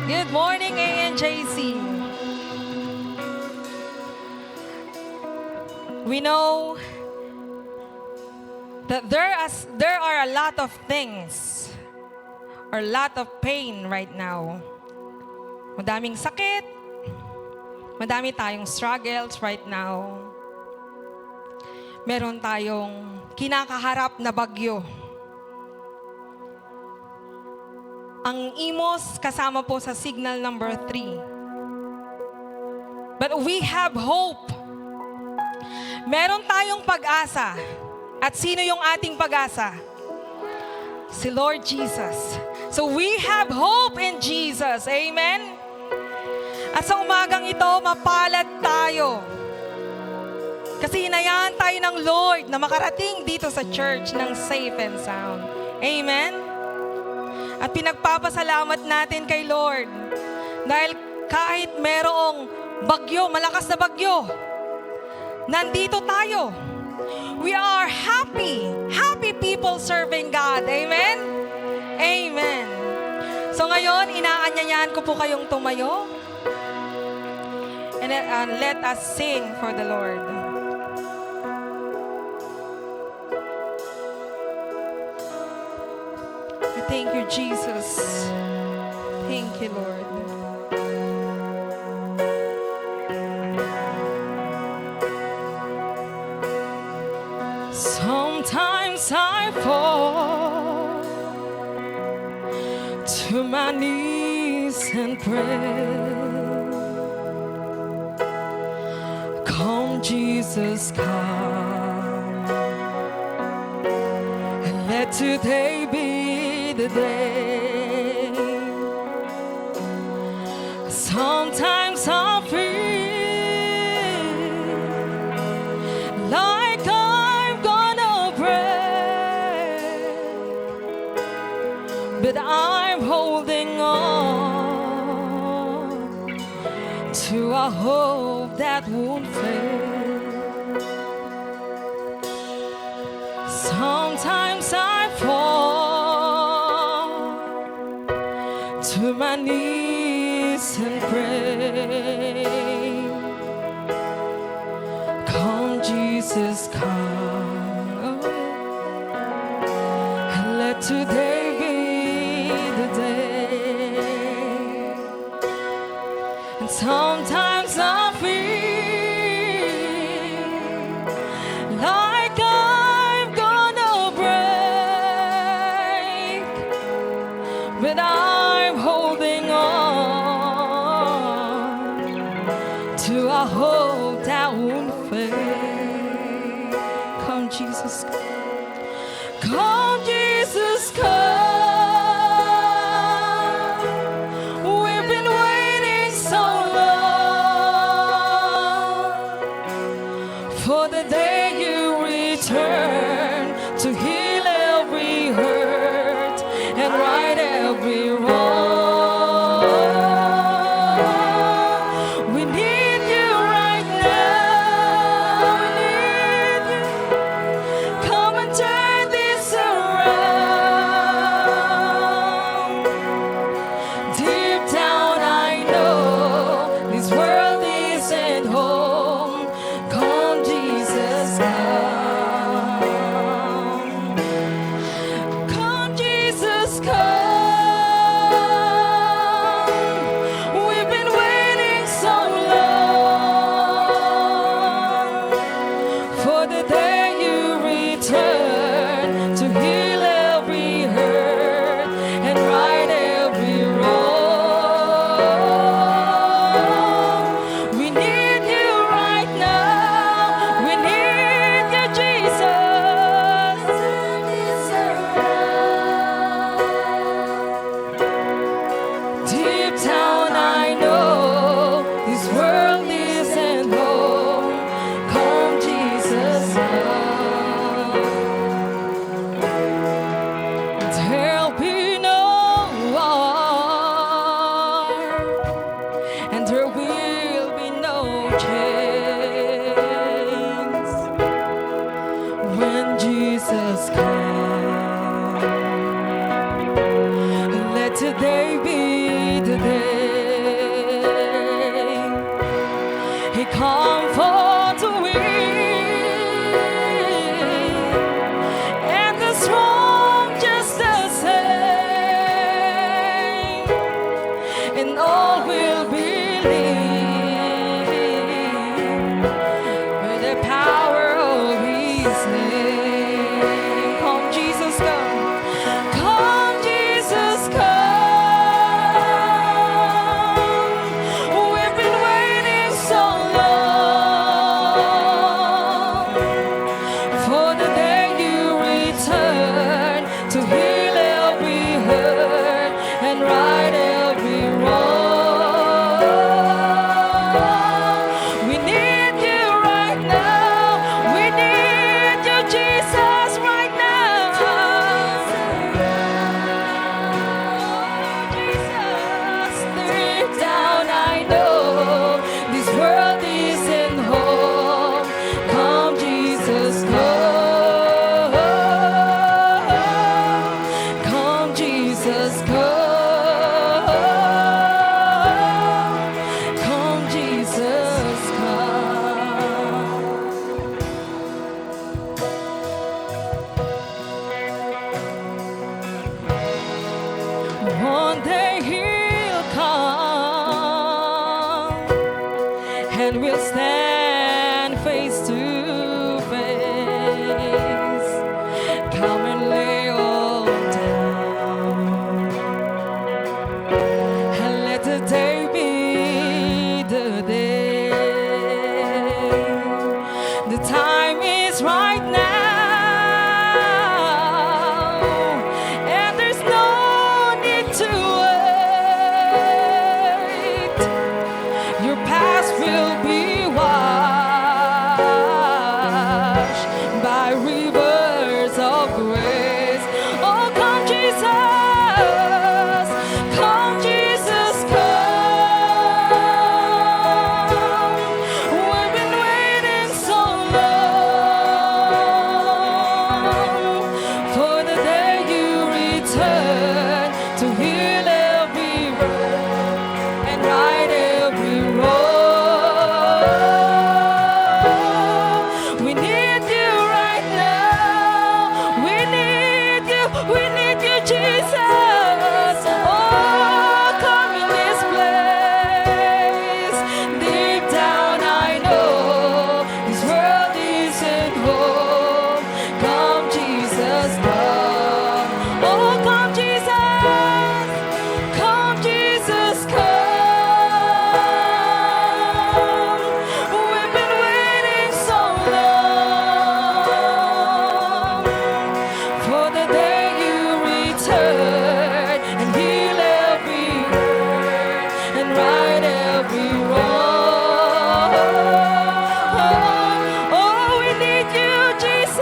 Good morning, ANJC. We know that there are a lot of things or a lot of pain right now. Madaming sakit, madami tayong struggles right now. Meron tayong kinakaharap na bagyo. Ang Imos kasama po sa signal number 3. But we have hope. Meron tayong pag-asa. At sino yung ating pag-asa? Si Lord Jesus. So we have hope in Jesus. Amen? At sa umagang ito, mapalad tayo. Kasi hinayaan tayo ng Lord na makarating dito sa church ng safe and sound. Amen? At pinagpapasalamat natin kay Lord. Dahil kahit merong bagyo, malakas na bagyo, nandito tayo. We are happy people serving God. Amen? Amen. So ngayon, inaanyayahan ko po kayong tumayo. And let us sing for the Lord. Thank you, Jesus. Thank you, Lord. Sometimes I fall to my knees and pray. Come, Jesus, come, and let today be the day. Sometimes I feel like I'm gonna break, but I'm holding on to a hope that won't fail. Sometimes I fall to my knees and pray. Come, Jesus, come, and let today be the day. And sometimes I feel like I'm gonna break, but I'm holding on to a hope that won't fade. Come, Jesus, come, Jesus, come. We've been waiting so long for the day you return to heal every hurt and right every wrong. We need you right now. We need you. Come and turn this around. Deep down I know this world isn't home. Come, Jesus, come. Come, Jesus, come. We've been waiting so long for the day you return to heal every hurt and right every wrong. We need you right now. We need you, Jesus. Deep down I know this world isn't home. Come, Jesus, come. There'll be no war, and there will be no chains when Jesus comes. Let today be the day. and all will believe. With the power of His name. Come, Jesus, come. Come, Jesus, come. We've been waiting so long for the day you return to heal every hurt and right every wrong. We need you right now. We need you, Jesus, right now. Jesus, deep down I know this world isn't home. Come, Jesus, come. Come, Jesus, come. Come, Jesus, come. One day He'll come and we'll stand face to face. Come and lay all down and let the day be the day. The time is right now, and there's no need to wait. Your past will be washed by rivers of grace. Oh, come, Jesus. Come, Jesus, come. We've been waiting so long for the day you return to heal every wrong and right every wrong. We need you right now. We need you, Jesus. Oh, come in this place. Deep down I know this world isn't home. Come, Jesus, come. Oh, come, Jesus. Come, Jesus, come. We've been waiting so long for the day you return and heal every hurt and right every wrong. Oh, we need you, Jesus.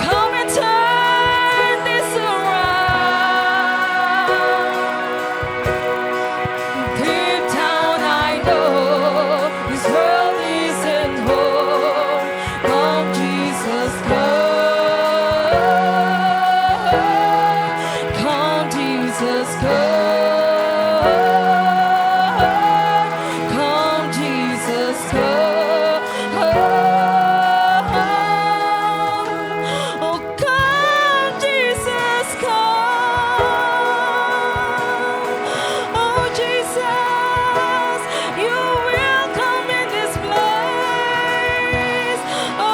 Come and turn this around. Deep down I know this world isn't home. Come, Jesus, come. Come, Jesus, come. Come, Jesus, come. Oh, come, Jesus, come. Oh, Jesus, you will come in this place. Oh,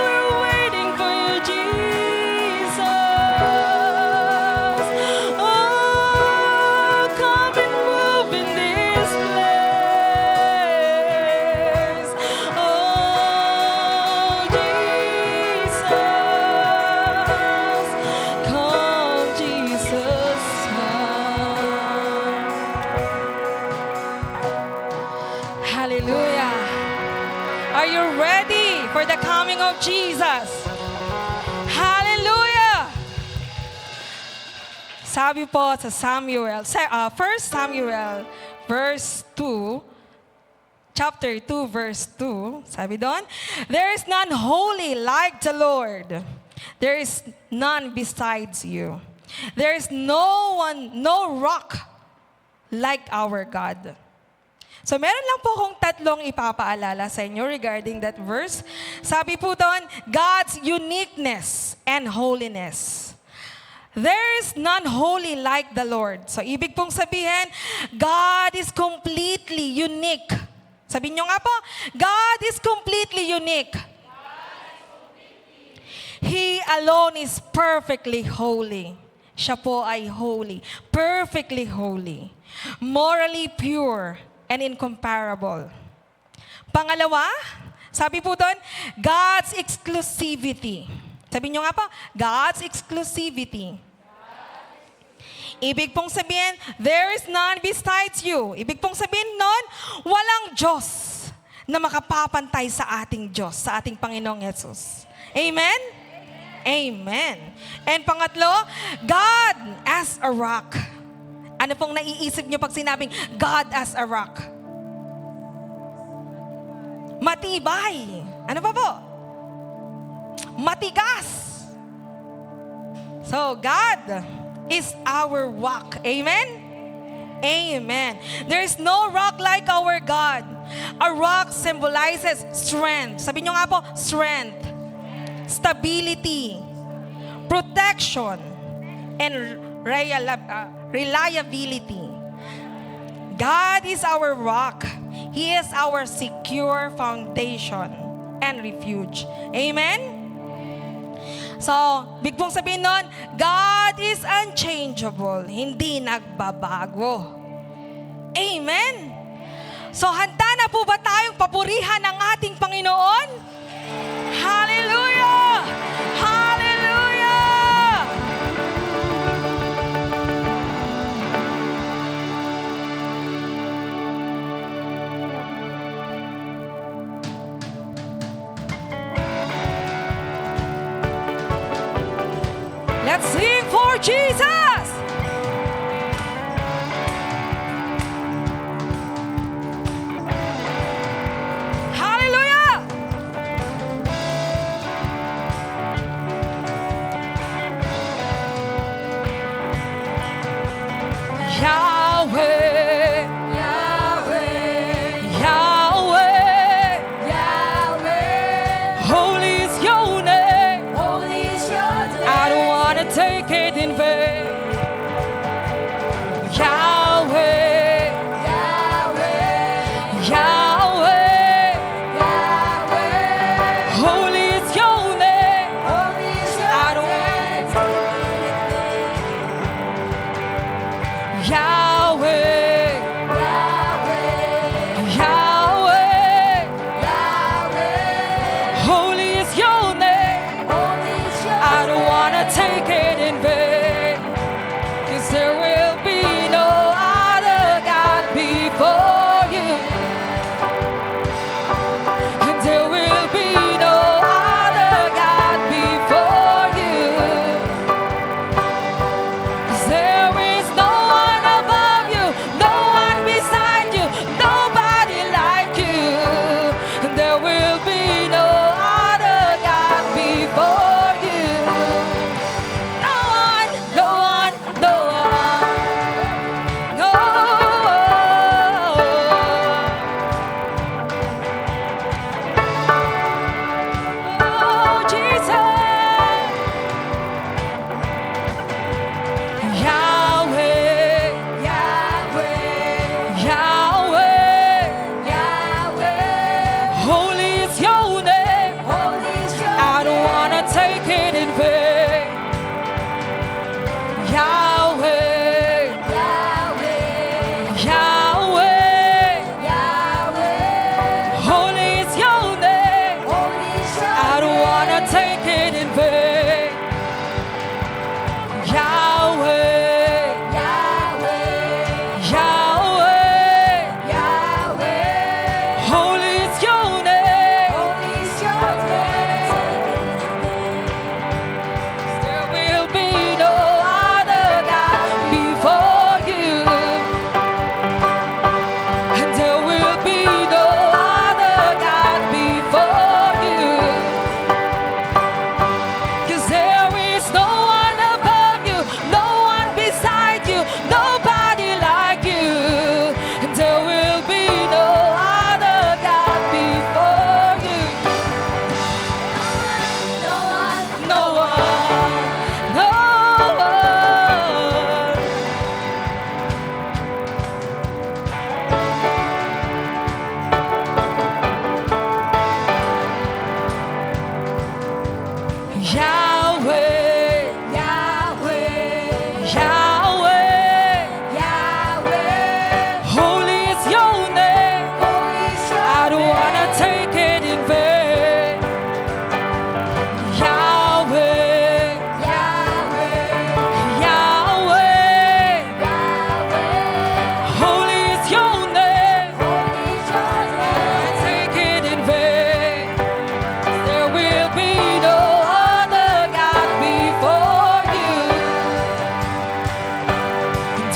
we're waiting for you, Jesus. Oh, come and move in this place. Oh, Jesus, come, Jesus, come. Hallelujah. Are you ready for the coming of Jesus? Hallelujah. Sabi po sa Samuel, 1 Samuel verse 2, chapter 2 verse 2, sabi doon, there is none holy like the Lord. There is none besides you. There is no one, no rock like our God. So meron lang po akong tatlong ipapaalala sa inyo regarding that verse. Sabi po doon, God's uniqueness and holiness. There is none holy like the Lord. So, ibig pong sabihin, God is completely unique. Sabihin nyo nga po, God is completely unique. He alone is perfectly holy. Siya po ay holy, perfectly holy, morally pure, and incomparable. Pangalawa, sabi po doon, God's exclusivity. Sabi nyo nga po, God's exclusivity. Ibig pong sabihin, there is none besides you. Ibig pong sabihin nun, walang Diyos na makapapantay sa ating Diyos, sa ating Panginoong Yesus. Amen? Amen. And pangatlo, God as a rock. Ano pong naiisip nyo pag sinabing God as a rock? Matibay. Ano pa po? Matigas. So, God is our rock. Amen? Amen. There is no rock like our God. A rock symbolizes strength. Sabi nyo nga po, strength, stability, protection, and reliability. God is our rock. He is our secure foundation and refuge. Amen? So, big pong sabihin nun, God is unchangeable, hindi nagbabago. Amen? So, handa na po ba tayong papurihan ng ating Panginoon? Hallelujah! Hallelujah! Let's sing for Jesus! Hallelujah! Yahweh, Yahweh, Yahweh, Yahweh. Holy is your name. Holy is your name. I don't want to take it in vain. Yahweh, Yahweh, Yahweh, Yahweh. holy is your name. Holy is your I don't name. Yahweh, Yahweh, Yahweh, Yahweh. holy is your name. Holy is your I don't want to take it in vain, 'cause there will be no other God before you, and there will be no other God before you, 'cause there is no one above you, no one beside you, nobody like you, and there will be no other God before you. No one, no one, no one.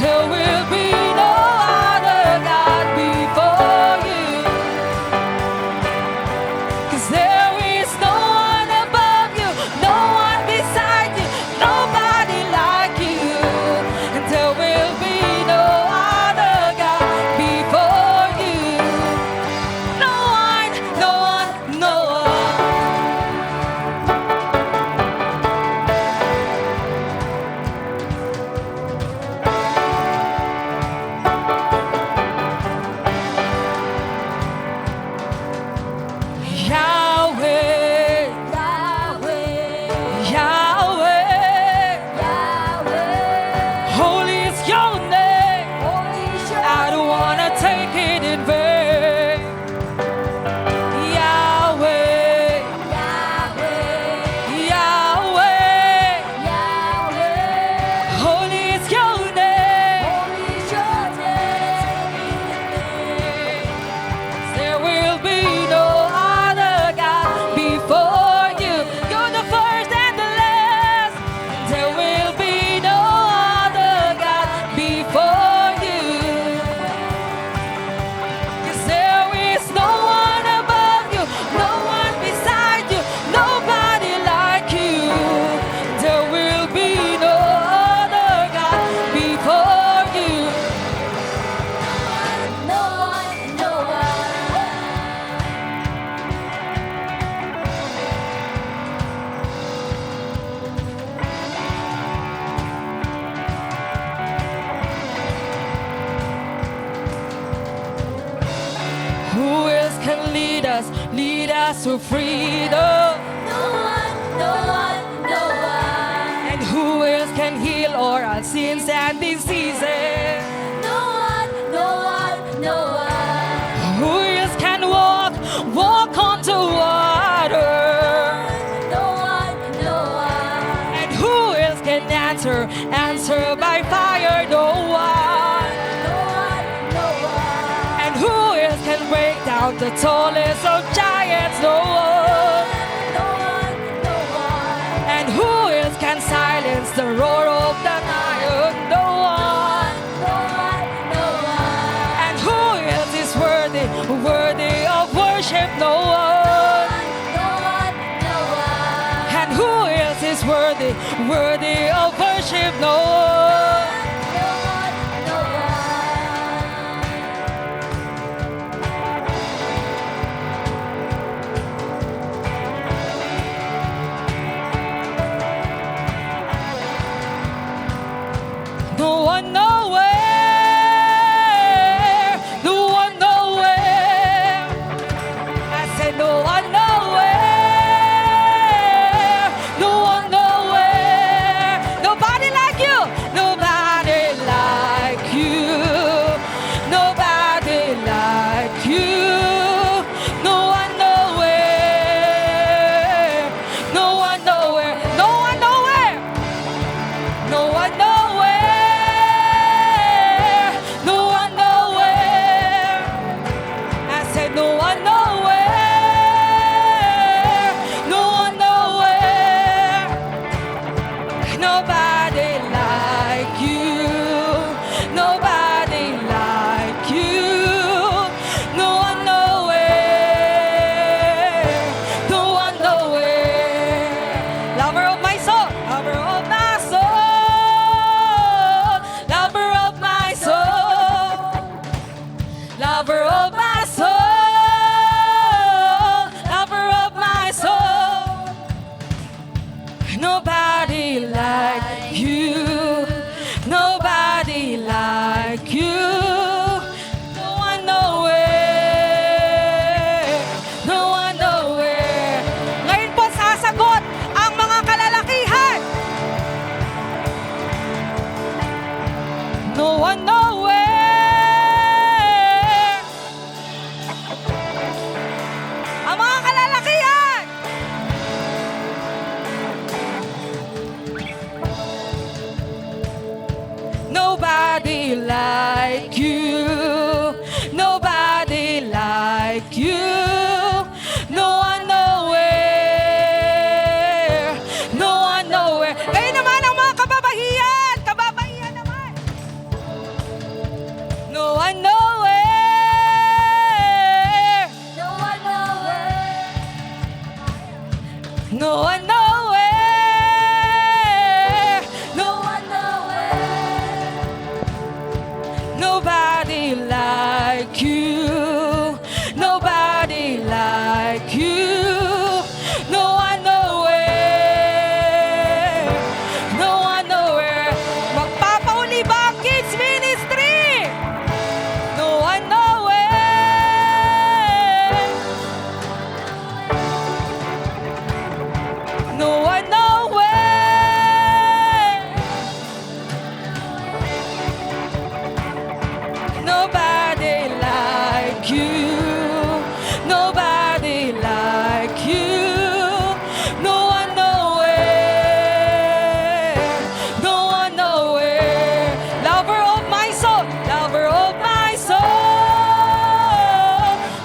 There will be no other God before you. 'Cause there is no one above you, no one beside you, nobody like you. And there will be no other God before you. No one, no one, no one. Yahweh, Yahweh, Yahweh, Yahweh, holy is your name. holy is your I don't wanna take it in vain. Yahweh, Yahweh, Yahweh, Yahweh, holy is your name. holy is your name. There will be no other God before you. You're the first and the last. There will be no other God before you. 'Cause there is no one above you, no one beside you, nobody like you. There will be no other God before you. No one, no one. Who else can lead us to freedom? No one, no one, no one. And who else can heal all our sins and diseases? No one, no one, no one. Who else can walk on the water? No one, no one. And who else can answer by fire? No one. No one, no one. And who else can break down the tallest of giants? No one. No one, no one. And who else can silence the roar of the lion? No one. No one, no one. And who else is worthy of worship? No one. No one, no one. And who else is worthy of worship? No one. No one, no one. No one nowhere. No one nowhere. I said no one nowhere. No one nowhere. Nobody like you. Nobody like you. Nobody like you. No one nowhere. No one nowhere. No one nowhere. No one nowhere. No one nowhere. I said no one nowhere. No one nowhere. Nobody like you. Nobody like you. No one nowhere. No one nowhere. Lover of my soul. Lover of my soul. Lover of my soul. Lover of my soul. Lover of my soul. Nobody like you. Nobody like you. No one nowhere. No one nowhere. Ngayon po sasagot ang mga kalalakihan. No one nowhere. Ang mga kalalakihan. Nobody like you. Nobody like you. No one nowhere. No one nowhere. Kayo naman ang mga kababaihan. Kababaihan naman. Nobody like you. Nobody like you. No one nowhere. No one nowhere. Magpapauli ba ang kids ministry? No one nowhere. No one nowhere. Nobody like you. Nobody like you. No one nowhere. No one nowhere. Lover of my soul. Lover of my soul.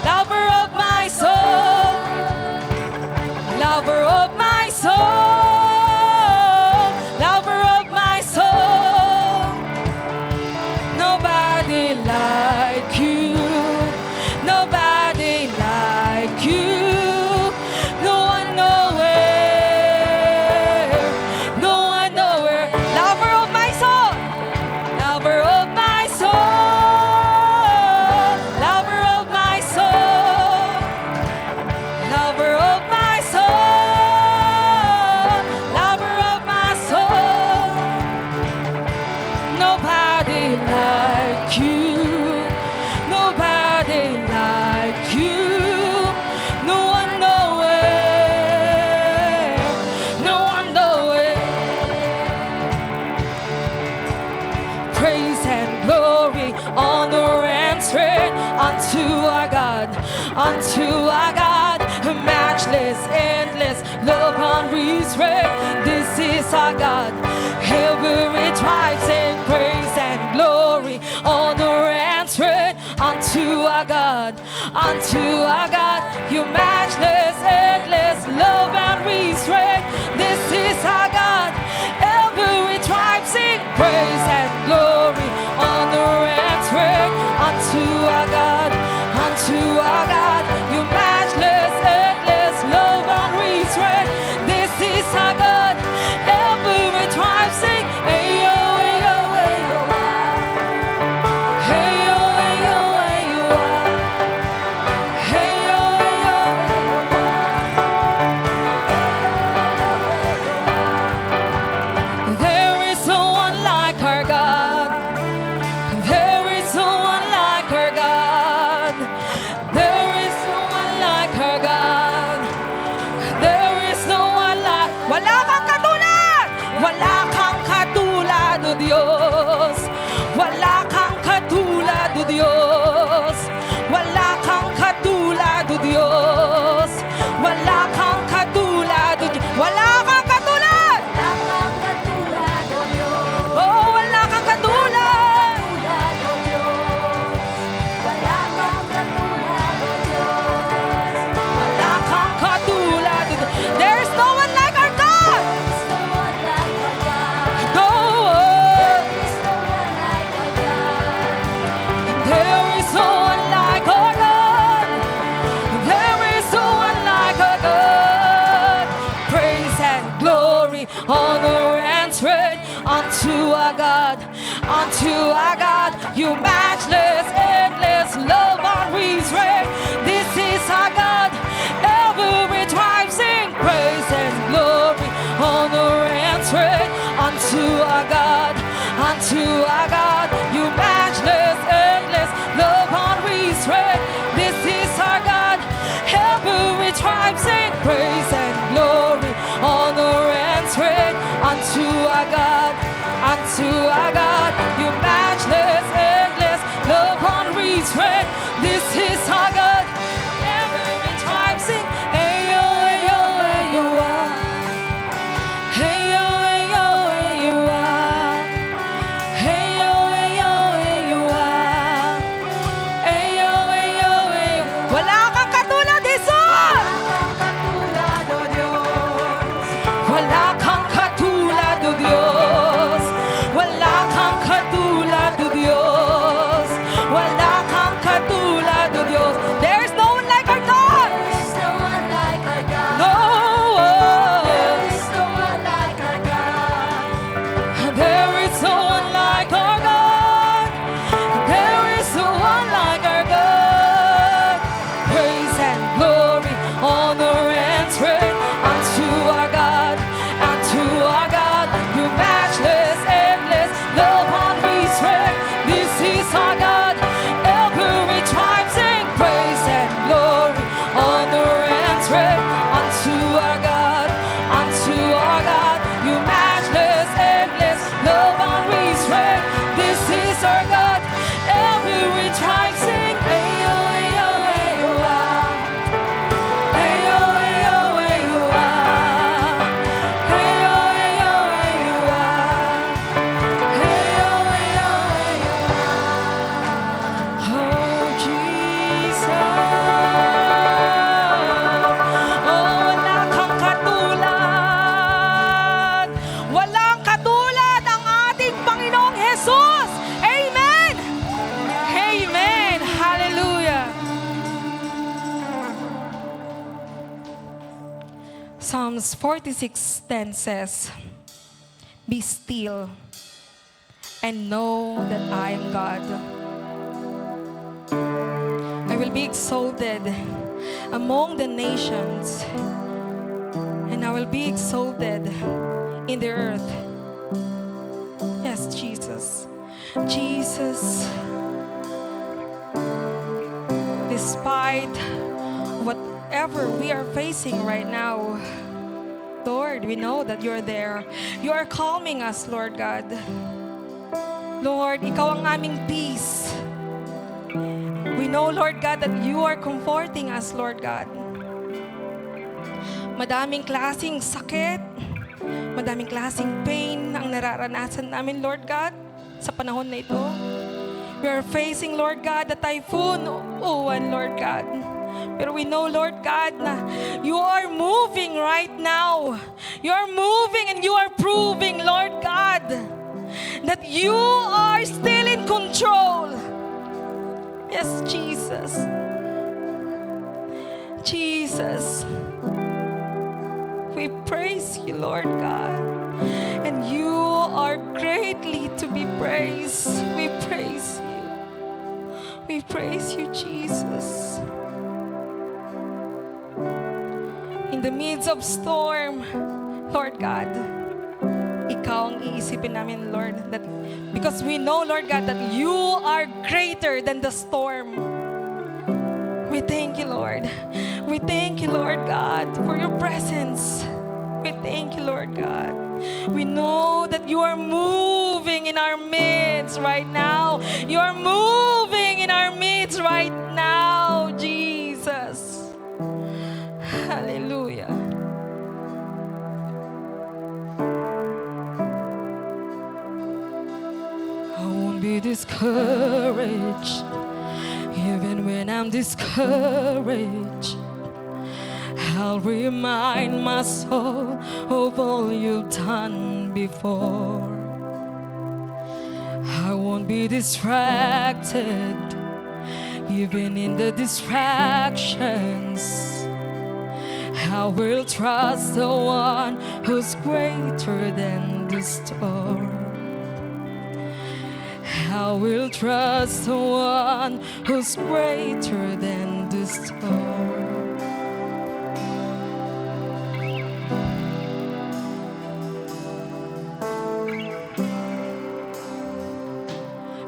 Lover of my soul. Lover of my soul. Lover of my soul. Nobody like you. Nobody like you. No one nowhere. No one nowhere. Lover of my soul. Lover of my soul. Lover of my soul. Lover of my soul. Lover of my soul. Nobody like you. Nobody like you. No one nowhere. No one nowhere. Praise and glory, honor and strength unto our God, unto our God. Matchless, endless, love unrestrained. This is our God. Every tribe sing praise and glory, honor and strength unto our God, unto our God. You matchless, endless, love and restraint. This is our God. Every tribe sing praise and glory, honor and strength unto our God, unto our God. You matchless, endless, love and restraint. This is our God. Every tribe sing, hey yo, hey yo, hey yo, hey yo, hey yo, hey yo, hey yo, hey yo. There is no one like our God. There is no one like our God. There is no one like our God. There is no one like. Wala kang katulad! Wala kang katulad, O Diyos. Wala kang katulad, O Diyos. Wala kang katulad, O Diyos. Wala kang katulad, O Diyos. Wala kang katulad! Oh, wala kang katulad! Wala kang katulad, O Diyos. There's no one like our God! No one. There is no one like our God. There is no one like our God. Praise and glory, honor and strength unto our God, unto our God. You matchless, endless, love unrestrained. This is our God. Every tribe sing praise and glory, honor and strength unto our God, unto our God. You matchless, endless, love unrestrained. This is our God. Every tribe sing praise and glory, honor and strength unto our God, unto our God. You matchless, endless. Psalms 46:10 says, "Be still and know that I am God. I will be exalted among the nations, and I will be exalted in the earth." Yes, Jesus. Jesus, despite whatever we are facing right now, Lord, we know that you're there. You are calming us, Lord God. Lord, ikaw ang aming peace. We know, Lord God, that you are comforting us, Lord God. Madaming klaseng sakit, madaming klaseng pain ang nararanasan namin, Lord God, sa panahon na ito. We are facing, Lord God, the typhoon, Uwan, Lord God. Pero we know, Lord God, na you are moving right now. You are moving and you are proving, Lord God, that you are still in control. Yes, Jesus. Jesus. We praise you, Lord God. And you are greatly to be praised. We praise you. We praise you, Jesus. In the midst of storm, Lord God, ikaw ang iisipin namin, Lord, that because we know, Lord God, that you are greater than the storm. We thank you, Lord. We thank you, Lord God, for your presence. We thank you, Lord God. We know that you are moving in our midst right now. You are moving in our midst right now, Jesus. Hallelujah. I won't be discouraged, even when I'm discouraged. I'll remind my soul of all you've done before. I won't be distracted, even in the distractions. I will trust the one who's greater than the storm. I will trust the one who's greater than the storm.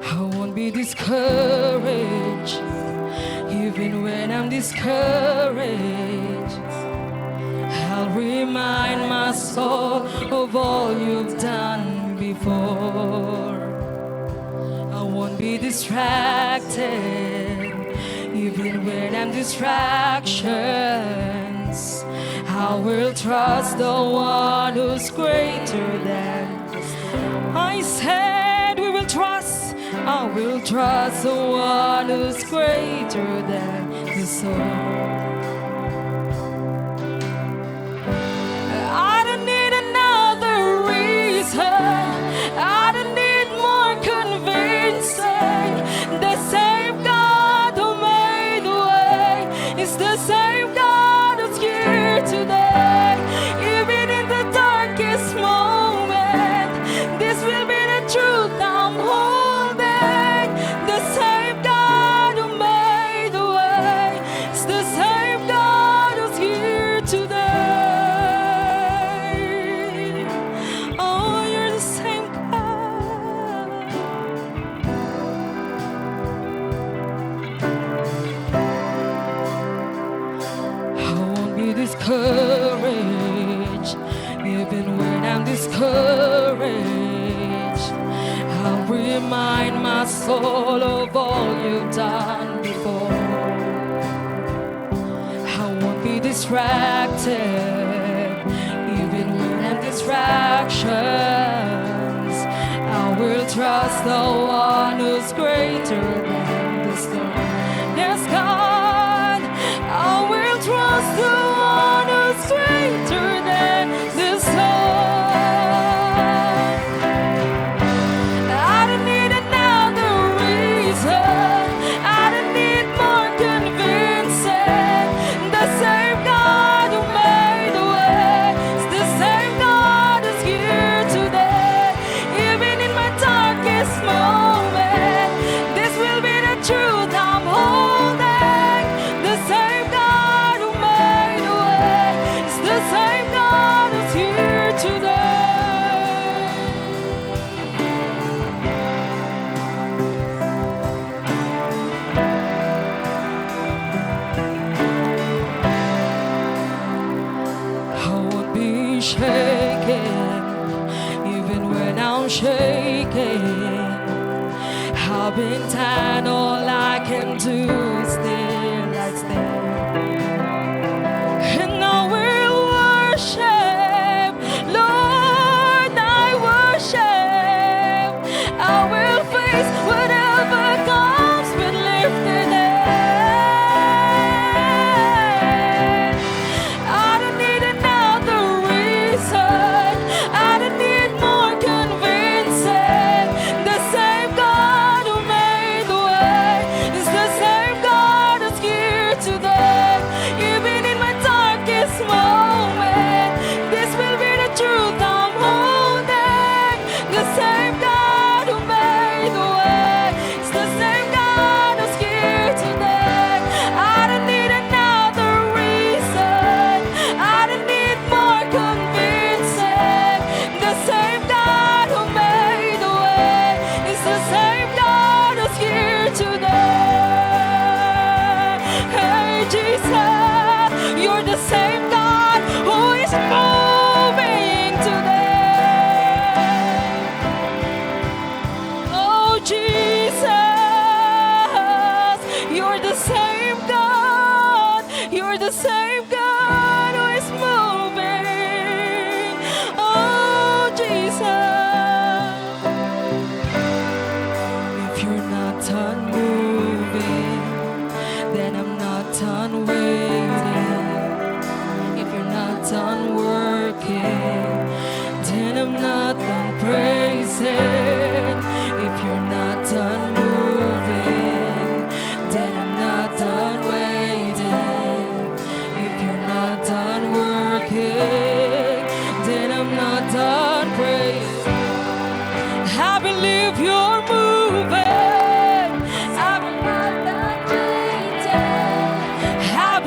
I won't be discouraged, even when I'm discouraged. I'll remind my soul of all you've done before. I won't be distracted, even when I'm distractions. I will trust the one who's greater than. I said we will trust. I will trust the one who's greater than the storm. I don't need another reason. I don't need more convincing. The same God who made the way is the same God who's here today. Even in the darkest moment, this will be the truth I'm holding. The same God who made the way is the same God who's here today. Oh, you're the same God. I won't be discouraged, even when I'm discouraged. I'll remind my soul of all you've done before. I won't be distracted, even when I'm distractions. I will trust the one who's greater than the storm. Yes, God, I will trust the one who's greater than the storm. I don't need another reason. I don't need more convincing. The same God who made the way bintana, all I can do is stare, I stare. And I will worship, Lord, I worship. I will face whatever comes with lifted head. I don't need another reason. I don't need more convincing. The same God who made the way is the same God who's here today. Even in my darkest moment, this will be the truth I'm holding. The same God who made the way is the same God who's here today. I don't need another reason. I don't need more convincing. The same God who made the way is the same God who's here today. Hey Jesus, you're the same God who is moving today. Oh Jesus, you're the same God. You're the same God who is moving. Oh Jesus, if you're not done moving, then I'm not done waiting. If you're not done working, then I'm not done praising. If you're not done moving, then I'm not done waiting. If you're not done working, then I'm not done praising. I believe you're moving. I believe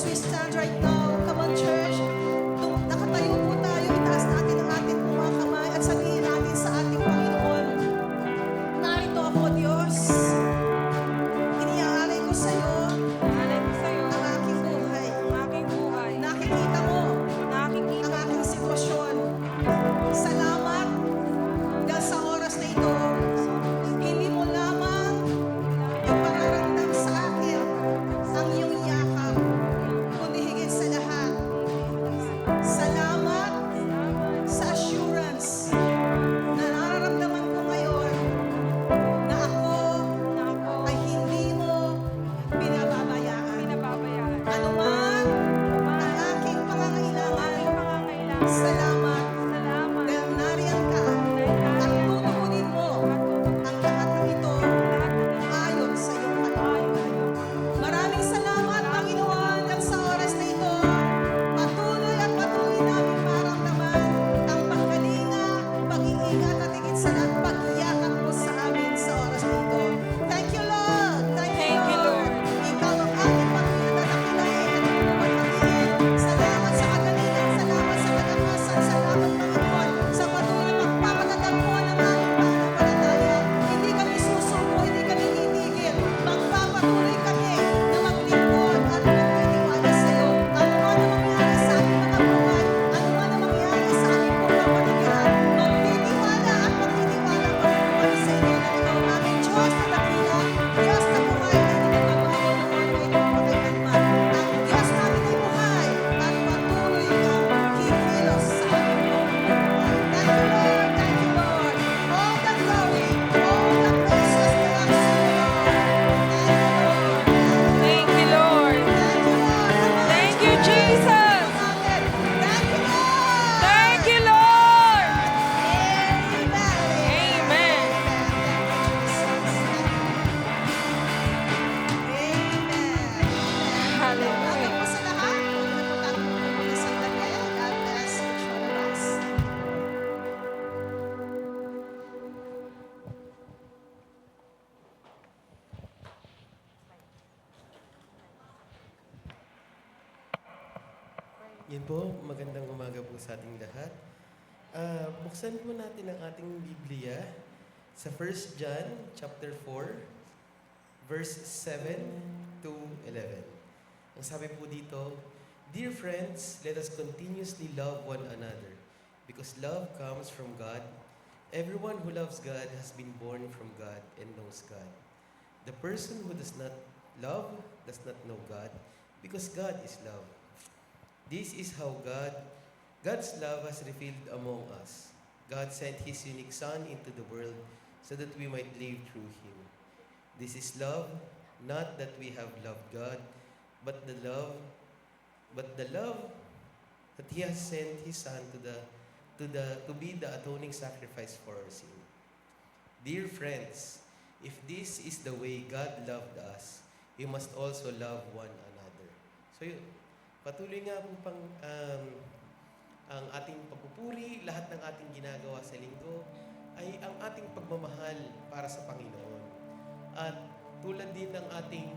we stand right now. Come on, church. Nakatayo po tayo. Itaas natin ang ating mga kamay at sabihin natin sa ating Panginoon, narito ako, Diyos. Iniaalay ko sa iyo Alay ko sa'yo ang aking buhay. ang aking buhay. Nakikita mo Nakikita ang aking sitwasyon. Salamat dahil sa oras na ito, hindi mo lamang ipararamdam sa akin ang iyong yakap, kundi higit sa lahat. Salamat sa assurance na nararamdaman ko ngayon na ako na ako ay hindi mo pinababayaan. pinababayaan. Ano man ang aking pangangailangan, Aking pangangailangan. salamat Salamat. dahil nariyan ka at tutuunin mo ang lahat ng ito ayon sa iyong kalooban. Maraming salamat, Panginoon, at sa oras na ito, patuloy at patuloy namin maramdaman ang pagkalinga, pag-iingat at higit sa lahat, pagyakap mo sa amin sa oras na ito. Thank you, Lord. Thank you, Lord. Ikaw ang aming panginoon at kinain at pagpapatiin. Salamat sa kagalingan, salamat sa kalakasan, salamat, Panginoon, sa patuloy na pagpapatatagpuan ng aming pananampalataya. Hindi kami susuko, hindi kami titigil. Magpapatuloy kami na maglingkod at magtitiwala sa iyo. Ano man ang mangyari sa aming mga buhay, ano man ang mangyari sa aming pagpapaligiran, magtitiwala at magtitiwala Panginoon sa iyo na ikaw ang aming Diyos na dakila, Diyos na buhay na hindi nagbabago ng mga ito pakailanman. Ang Diyos namin ay buhay at patuloy kang kikilos sa aming buhay. Thank you, Lord. Thank you, Lord. All the glory, all the praises belongs to you, Lord. Thank you, Lord. Thank you, Lord. Thank you, Lord. Thank you, Jesus. Thank you, Lord. Thank you, Lord. Amen. Amen. Hallelujah. Welcome po sa lahat. Huwag na po tayo magpapagod sa gabi. God bless each one of us. Yan po, magandang umaga po sa ating lahat. Buksan po natin ang ating Biblia sa 1 John chapter 4, verse 7 to 11. Ang sabi po dito, Dear friends, let us continuously love one another because love comes from God. Everyone who loves God has been born from God and knows God. The person who does not love does not know God because God is love. This is how God's love has revealed among us. God sent His unique Son into the world so that we might live through Him. This is love, not that we have loved God, but the love that He has sent His Son to be the atoning sacrifice for our sin. Dear friends, if this is the way God loved us, we must also love one another. So yun. Patuloy nga po ang ating pagpupuri, lahat ng ating ginagawa sa linggo ay ang ating pagmamahal para sa Panginoon. At tulad din ng ating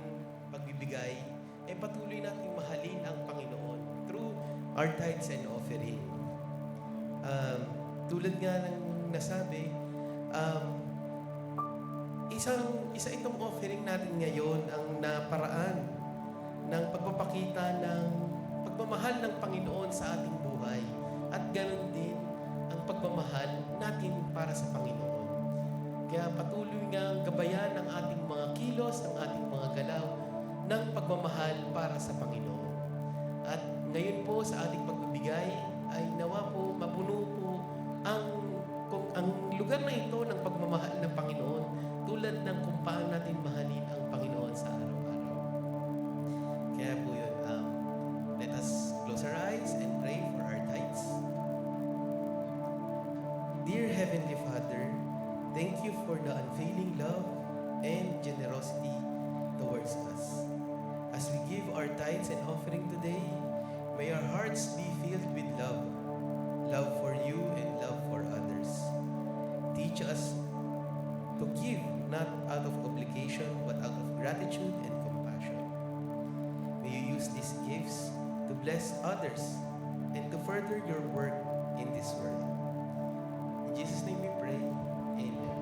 pagbibigay, ay patuloy nating mahalin ang Panginoon through our tithes and offering. Tulad nga ng nasabi, isa itong offering natin ngayon ang naparaan ng pagpapakita ng pagmamahal ng Panginoon sa ating buhay. At ganoon din ang pagmamahal natin para sa Panginoon. Kaya patuloy nga gabayan ang ating mga kilos, ang ating mga galaw ng pagmamahal para sa Panginoon. At ngayon po sa ating pagbibigay ay nawa po mapuno po ang lugar na ito ng pagmamahal ng Panginoon tulad ng kung paano natin mahalin ang Panginoon sa araw-araw. Kaya po yun, let us close our eyes and pray for our tithes. Dear Heavenly Father, thank you for the unfailing love and generosity towards us. As we give our tithes and offering today, may our hearts be filled with love for you and love for others. Teach us to give not out of obligation but out of gratitude and compassion. May you use these gifts bless others, and to further your work in this world. In Jesus' name we pray. Amen.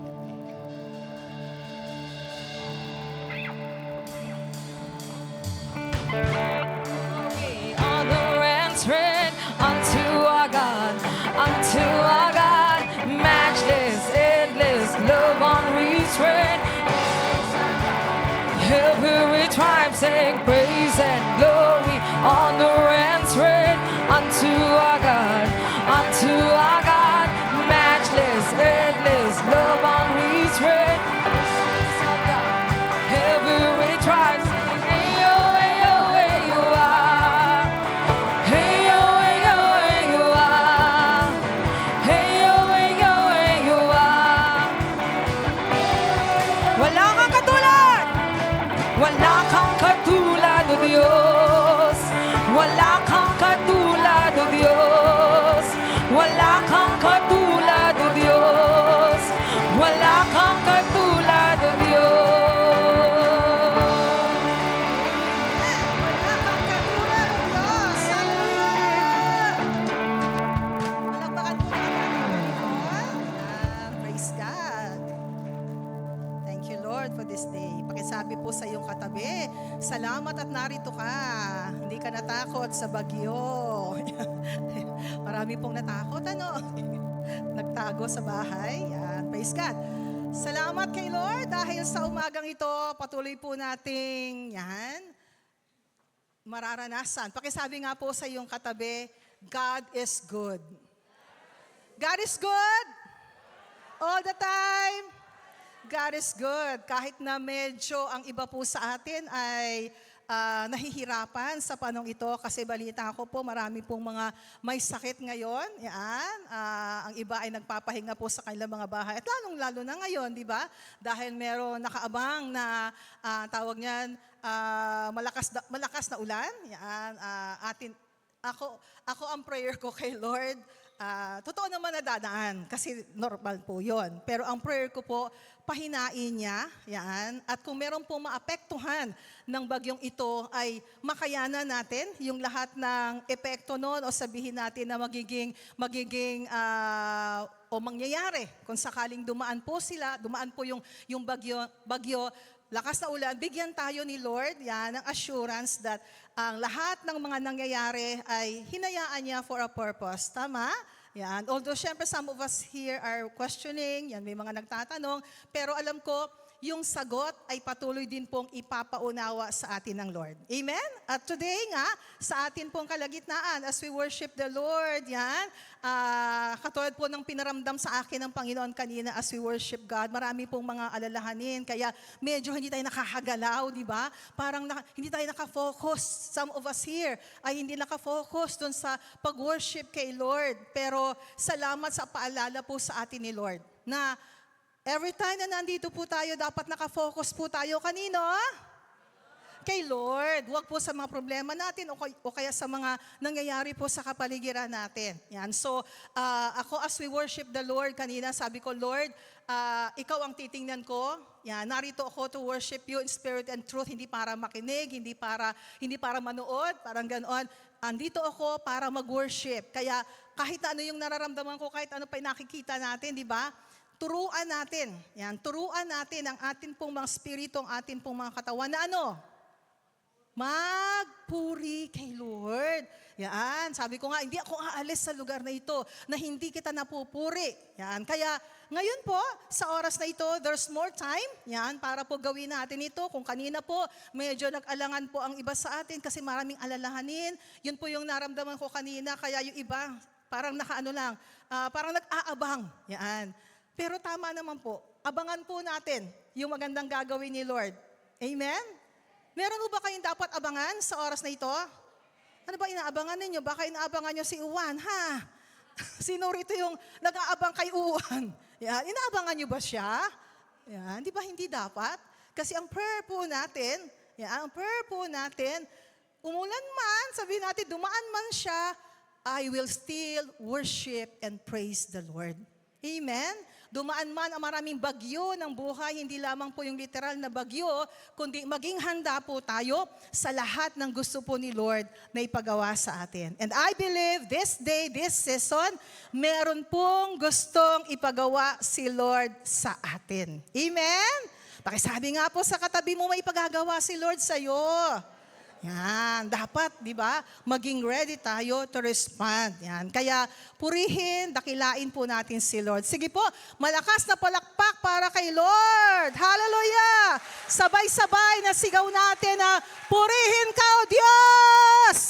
Honor and strength unto our God, matchless, endless, love unrestrained. Every tribe sing praise and glory, honor and strength unto our God, matchless, endless, love unrestrained. Every tribe sing, hey yo, hey you are. Hey yo, you are. Hey yo, you are. Wala kang katulad! Wala kang katulad, O Diyos. Wala kang katulad, O Diyos. Wala kang katulad, O Diyos. Wala kang katulad, O Diyos. Wala kang katulad, O Diyos. Hallelujah! Palakpakan po natin ang Panginoon. Praise God. Thank you, Lord, for this day. Pakisabi po sa iyong katabi, salamat at narito ka. Hindi ka natakot sa bagyo. Marami pong natakot, ano? Nagtago sa bahay. Yan. Praise God. Salamat kay Lord dahil sa umagang ito, patuloy po nating yan, mararanasan. Pakisabi nga po sa iyong katabi, God is good. God is good. All the time. God is good. Kahit na medyo ang iba po sa atin ay nahihirapan sa panong ito kasi balita ko po marami pong mga may sakit ngayon. Yan. Ang iba ay nagpapahinga po sa kanilang mga bahay. At lalong-lalo na ngayon, di ba? Dahil meron nakaabang na tawag niyan, malakas na ulan. Yan. Ako ang prayer ko kay Lord, totoo naman na dadaan kasi normal po yon. Pero ang prayer ko po, pahinain niya, yan. At kung meron pong maapektuhan ng bagyong ito ay makayanan natin yung lahat ng epekto noon o sabihin natin na magiging o mangyayari kung sakaling dumaan po yung bagyo, lakas na ulan, bigyan tayo ni Lord yan ng assurance that ang lahat ng mga nangyayari ay hinayaan niya for a purpose. Tama? Yan. Although syempre some of us here are questioning, yan, may mga nagtatanong, pero alam ko, yung sagot ay patuloy din pong ipapaunawa sa atin ng Lord. Amen? At today nga, sa atin pong kalagitnaan, as we worship the Lord, yan, katulad po ng pinaramdam sa akin ng Panginoon kanina as we worship God, marami pong mga alalahanin, kaya medyo hindi tayo nakahagalaw, di ba? Parang hindi tayo nakafocus. Some of us here ay hindi nakafocus dun sa pag-worship kay Lord. Pero salamat sa paalala po sa atin ni Lord na every time na nandito po tayo, dapat nakafocus po tayo kanino? Kay Lord. Huwag po sa mga problema natin o kaya sa mga nangyayari po sa kapaligiran natin. Yan. So, ako as we worship the Lord kanina, sabi ko, Lord, ikaw ang titingnan ko. Yan. Narito ako to worship you in spirit and truth, hindi para makinig, hindi para manood, parang ganoon. Andito ako para mag-worship. Kaya kahit ano yung nararamdaman ko, kahit ano pa yung nakikita natin, di ba? Turuan natin. Yan, turuan natin ang atin pong mga spirito, ang atin pong mga katawan na ano? Magpuri kay Lord. Yan, sabi ko nga, hindi ako aalis sa lugar na ito na hindi kita napupuri. Yan, kaya ngayon po, sa oras na ito, there's more time. Yan, para po gawin natin ito. Kung kanina po, medyo nag-alangan po ang iba sa atin kasi maraming alalahanin. Yun po yung naramdaman ko kanina, kaya yung iba, parang nakaano lang, parang nag-aabang. Yan. Pero tama naman po, abangan po natin yung magandang gagawin ni Lord. Amen? Meron mo ba kayong dapat abangan sa oras na ito? Ano ba inaabangan ninyo? Baka inaabangan nyo si Uwan, ha? Sino rito yung nag-aabang kay Uwan? Yan. Inaabangan nyo ba siya? Yan. Di ba hindi dapat? Kasi ang prayer po natin, umulan man, sabihin natin, dumaan man siya, I will still worship and praise the Lord. Amen? Dumaan man ang maraming bagyo ng buhay, hindi lamang po yung literal na bagyo, kundi maging handa po tayo sa lahat ng gusto po ni Lord na ipagawa sa atin. And I believe this day, this season, meron pong gustong ipagawa si Lord sa atin. Amen? Pakisabi nga po sa katabi mo, may ipagagawa si Lord sa'yo. Yan, dapat, di ba, maging ready tayo to respond. Yan, kaya purihin, dakilain po natin si Lord. Sige po, malakas na palakpak para kay Lord. Hallelujah! Sabay-sabay na sigaw natin na, purihin ka, O Diyos!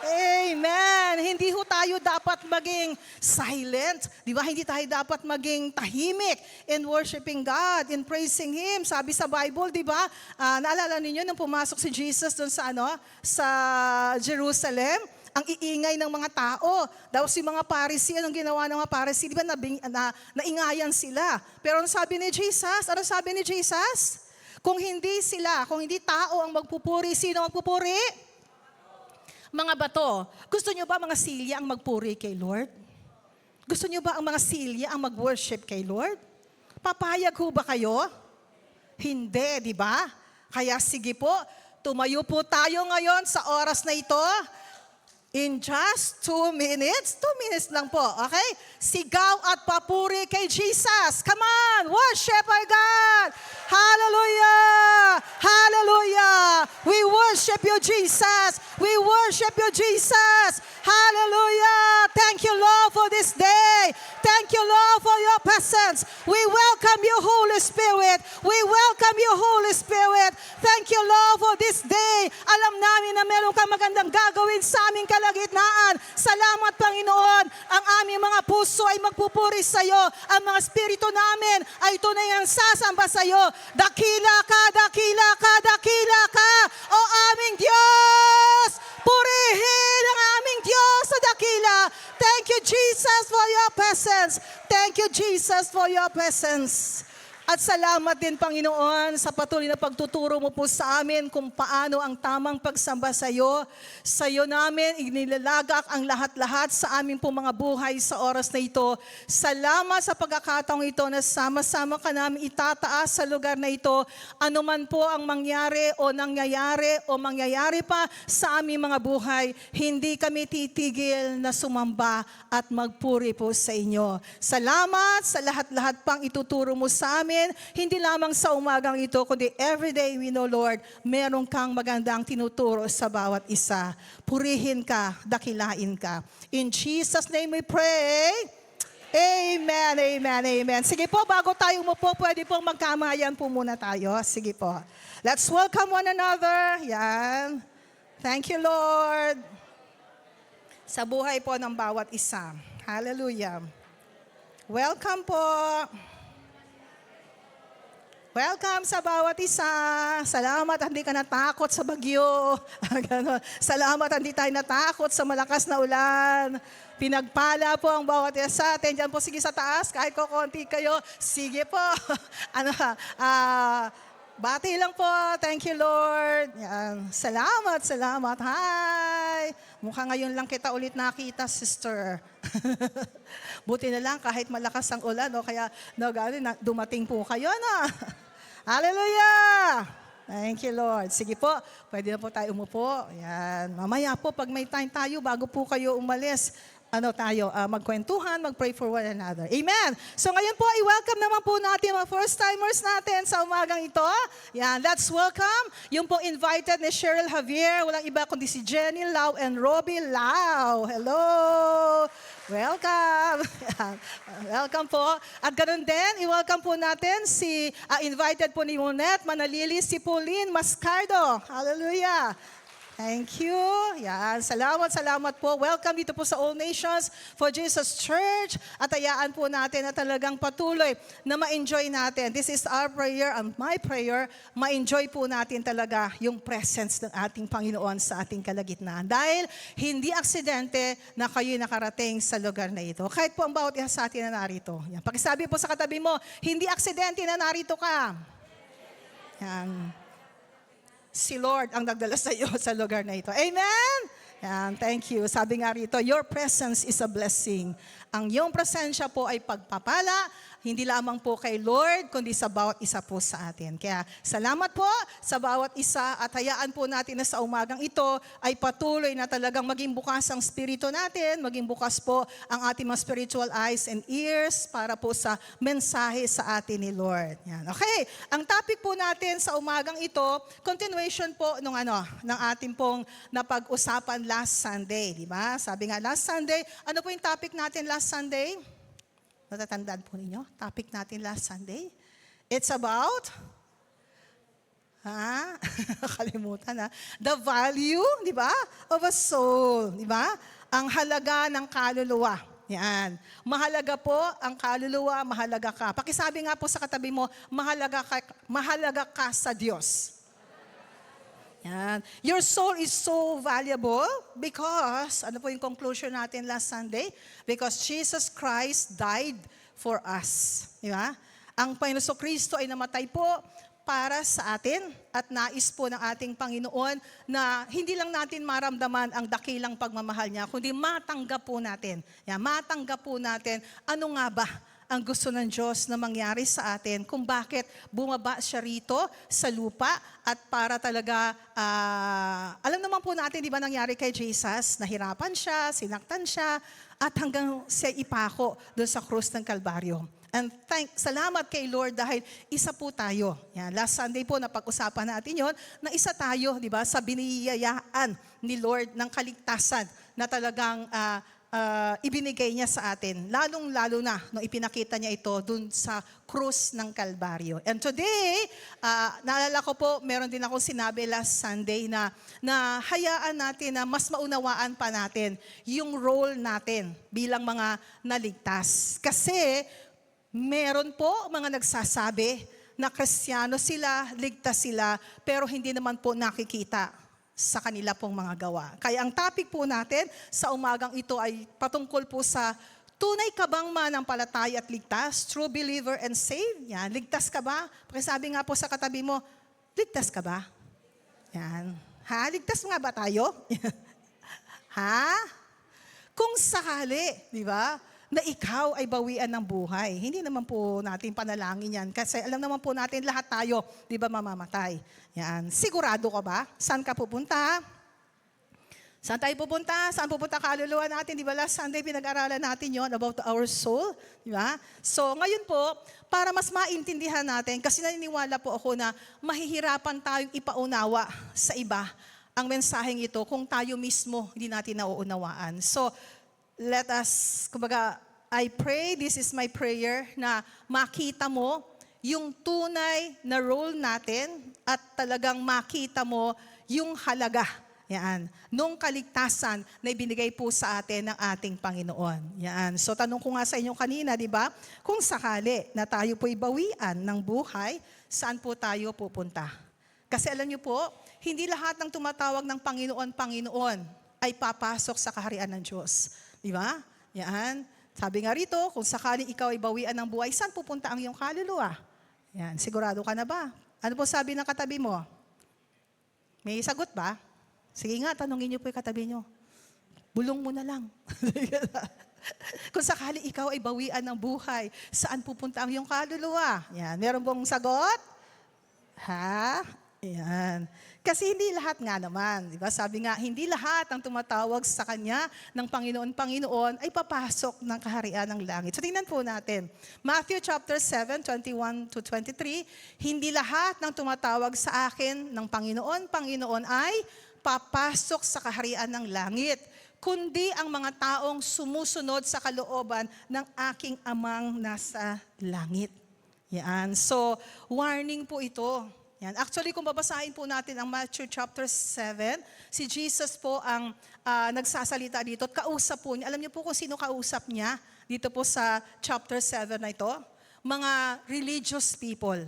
Amen. Hindi ho tayo dapat maging silent. Di ba? Hindi tayo dapat maging tahimik in worshiping God, in praising Him. Sabi sa Bible, di ba? Naalala ninyo nung pumasok si Jesus doon sa Jerusalem, ang iingay ng mga tao. Daw si mga Pharisee, anong ginawa ng mga Pharisee? Di ba naingayan sila? Pero ano sabi ni Jesus? Ano sabi ni Jesus? Kung hindi tao ang magpupuri, sino ang magpupuri? Mga bato, gusto nyo ba mga silya ang magpuri kay Lord? Gusto nyo ba ang mga silya ang mag-worship kay Lord? Papayag ho ba kayo? Hindi, di ba? Kaya sige po, tumayo po tayo ngayon sa oras na ito. In just 2 minutes, 2 minutes lang po, okay? Sigaw at papuri kay Jesus. Come on, worship our God. Hallelujah! Hallelujah! We worship you, Jesus. We worship you, Jesus. Hallelujah! Thank you, Lord, for this day. Thank you, Lord, for your presence. We welcome you, Holy Spirit. We welcome you, Holy Spirit. Thank you, Lord, for this day. Alam namin na meron kang magandang gagawin sa aming kalagitnaan. Salamat, Panginoon. Ang aming mga puso ay magpupuri sa iyo. Ang mga spirito namin ay tunay ang sasamba sa iyo. Dakila ka, dakila ka, dakila ka, o aming Diyos! Purihin ang aming Diyos sa dakila. Thank you, Jesus, for your presence. Thank you, Jesus, for your presence. At salamat din, Panginoon, sa patuloy na pagtuturo mo po sa amin kung paano ang tamang pagsamba sa iyo. Sa iyo namin, inilalagak ang lahat-lahat sa aming po mga buhay sa oras na ito. Salamat sa pagkakataong ito na sama-sama ka namin itataas sa lugar na ito. Ano man po ang mangyari o nangyayari o mangyayari pa sa aming mga buhay, hindi kami titigil na sumamba at magpuri po sa inyo. Salamat sa lahat-lahat pang ituturo mo sa amin. Hindi lamang sa umagang ito, kundi everyday we know, Lord, meron kang magandang tinuturo sa bawat isa. Purihin ka, dakilain ka. In Jesus' name we pray. Amen, amen, amen. Sige po, bago tayo umupo, pwede pong magkamayan po muna tayo. Sige po. Let's welcome one another. Yan. Thank you, Lord. Sa buhay po ng bawat isa. Hallelujah. Welcome po. Welcome sa bawat isa. Salamat, hindi ka natakot sa bagyo. Ganon. Salamat, hindi tayo natakot sa malakas na ulan. Pinagpala po ang bawat isa. Diyan po, sige sa taas, kahit kukunti kayo. Sige po. Bati lang po. Thank you, Lord. Yan. Salamat, salamat. Hi. Mukha ngayon lang kita ulit nakita, sister. Buti na lang kahit malakas ang ulan, no? Kaya dumating po kayo na. Hallelujah! Thank you, Lord. Sige po, pwede na po tayo umupo. Yan. Mamaya po, pag may time tayo, bago po kayo umalis, magkwentuhan, mag-pray for one another. Amen. So ngayon po, i-welcome naman po natin mga first-timers natin sa umagang ito. Yan, let's welcome yung po invited ni Cheryl Javier. Walang iba kundi si Jenny Lau and Robbie Lau. Hello! Welcome! Welcome po. At ganoon din, i-welcome po natin si invited po ni Monette Manalili, si Pauline Mascardo. Hallelujah! Thank you. Yan. Salamat po. Welcome dito po sa All Nations for Jesus Church. At hayaan po natin na talagang patuloy na ma-enjoy natin. This is our prayer and my prayer. Ma-enjoy po natin talaga yung presence ng ating Panginoon sa ating kalagitnaan. Dahil hindi aksidente na kayo nakarating sa lugar na ito. Kahit po ang bawat isa sa atin na narito. Yan. Pakisabi po sa katabi mo, hindi aksidente na narito ka. Yan. Si Lord ang nagdala sa iyo sa lugar na ito. Amen? Yan, thank you. Sabi nga rito, your presence is a blessing. Ang iyong presensya po ay pagpapala, hindi lamang po kay Lord, kundi sa bawat isa po sa atin. Kaya salamat po sa bawat isa at hayaan po natin na sa umagang ito ay patuloy na talagang maging bukas ang spirito natin, maging bukas po ang ating mga spiritual eyes and ears para po sa mensahe sa atin ni Lord. Yan. Okay, ang topic po natin sa umagang ito, continuation po ng ating pong napag-usapan last Sunday, di ba? Sabi nga last Sunday, ano po yung topic natin last Sunday? Natatandaan po ninyo? Topic natin last Sunday? It's about, kalimutan the value, di ba, of a soul, di ba? Ang halaga ng kaluluwa. Yan. Mahalaga po ang kaluluwa, mahalaga ka. Pakisabi nga po sa katabi mo, mahalaga ka sa Diyos. Yan. Your soul is so valuable because, ano po yung conclusion natin last Sunday? Because Jesus Christ died for us. Di ba? Ang Panginoon Kristo ay namatay po para sa atin at nais po ng ating Panginoon na hindi lang natin maramdaman ang dakilang pagmamahal niya, kundi matanggap po natin. Yan, matanggap po natin ano nga ba ang gusto ng Diyos na mangyari sa atin, kung bakit bumaba siya rito sa lupa at para talaga, alam naman po natin, di ba nangyari kay Jesus, nahirapan siya, sinaktan siya, at hanggang siya ipako doon sa krus ng Kalbaryo. And salamat kay Lord dahil isa po tayo. Yan, last Sunday po napag-usapan natin yon na isa tayo, di ba, sa biniyayaan ni Lord ng kaligtasan na talagang ibinigay niya sa atin. Lalong-lalo na nung ipinakita niya ito dun sa krus ng Kalbaryo. And today, naalala ko po, meron din akong sinabi last Sunday na hayaan natin na mas maunawaan pa natin yung role natin bilang mga naligtas. Kasi meron po mga nagsasabi na Kristiyano sila, ligtas sila, pero hindi naman po nakikita sa kanila pong mga gawa. Kaya ang topic po natin sa umagang ito ay patungkol po sa tunay ka bang manampalataya at ligtas, true believer and saved? Yan, ligtas ka ba? Pakisabi nga po sa katabi mo, ligtas ka ba? Yan. Ha? Ligtas nga ba tayo? Ha? Kung sakali, di ba, na ikaw ay bawian ng buhay. Hindi naman po natin panalangin yan. Kasi alam naman po natin lahat tayo, di ba, mamamatay. Yan. Sigurado ka ba? Saan ka pupunta? Saan tayo pupunta? Saan pupunta kaluluwa natin? Di ba last Sunday pinag-aralan natin yon about our soul? Di ba? So ngayon po, para mas maintindihan natin, kasi naniniwala po ako na mahihirapan tayong ipaunawa sa iba ang mensaheng ito kung tayo mismo hindi natin nauunawaan. So, let us, kumbaga, I pray, this is my prayer, na makita mo yung tunay na role natin at talagang makita mo yung halaga, yan, nung kaligtasan na ibinigay po sa atin ng ating Panginoon. Yan. So tanong ko nga sa inyo kanina, di ba? Kung sakali na tayo po'y bawian ng buhay, saan po tayo pupunta? Kasi alam niyo po, hindi lahat ng tumatawag ng Panginoon, Panginoon ay papasok sa kaharian ng Diyos. Di ba? Yan. Sabi nga rito, kung sakaling ikaw ay bawian ng buhay, saan pupunta ang iyong kaluluwa? Yan. Sigurado ka na ba? Ano po sabi ng katabi mo? May sagot ba? Sige nga, tanungin niyo po yung katabi niyo. Bulong mo na lang. Kung sakali ikaw ay bawian ng buhay, saan pupunta ang iyong kaluluwa? Yan. Meron bang sagot? Ha? Yan. Kasi hindi lahat nga naman, di ba? Sabi nga, hindi lahat ang tumatawag sa Kanya ng Panginoon ay papasok ng kaharian ng langit. So tingnan po natin. Matthew chapter 7, 21 to 23, hindi lahat ng tumatawag sa akin ng Panginoon ay papasok sa kaharian ng langit, kundi ang mga taong sumusunod sa kalooban ng aking amang nasa langit. Yan. So, warning po ito. Yan. Actually, kung babasahin po natin ang Matthew chapter 7, si Jesus po ang nagsasalita dito at kausap po niya. Alam niyo po kung sino kausap niya dito po sa chapter 7 na ito? Mga religious people.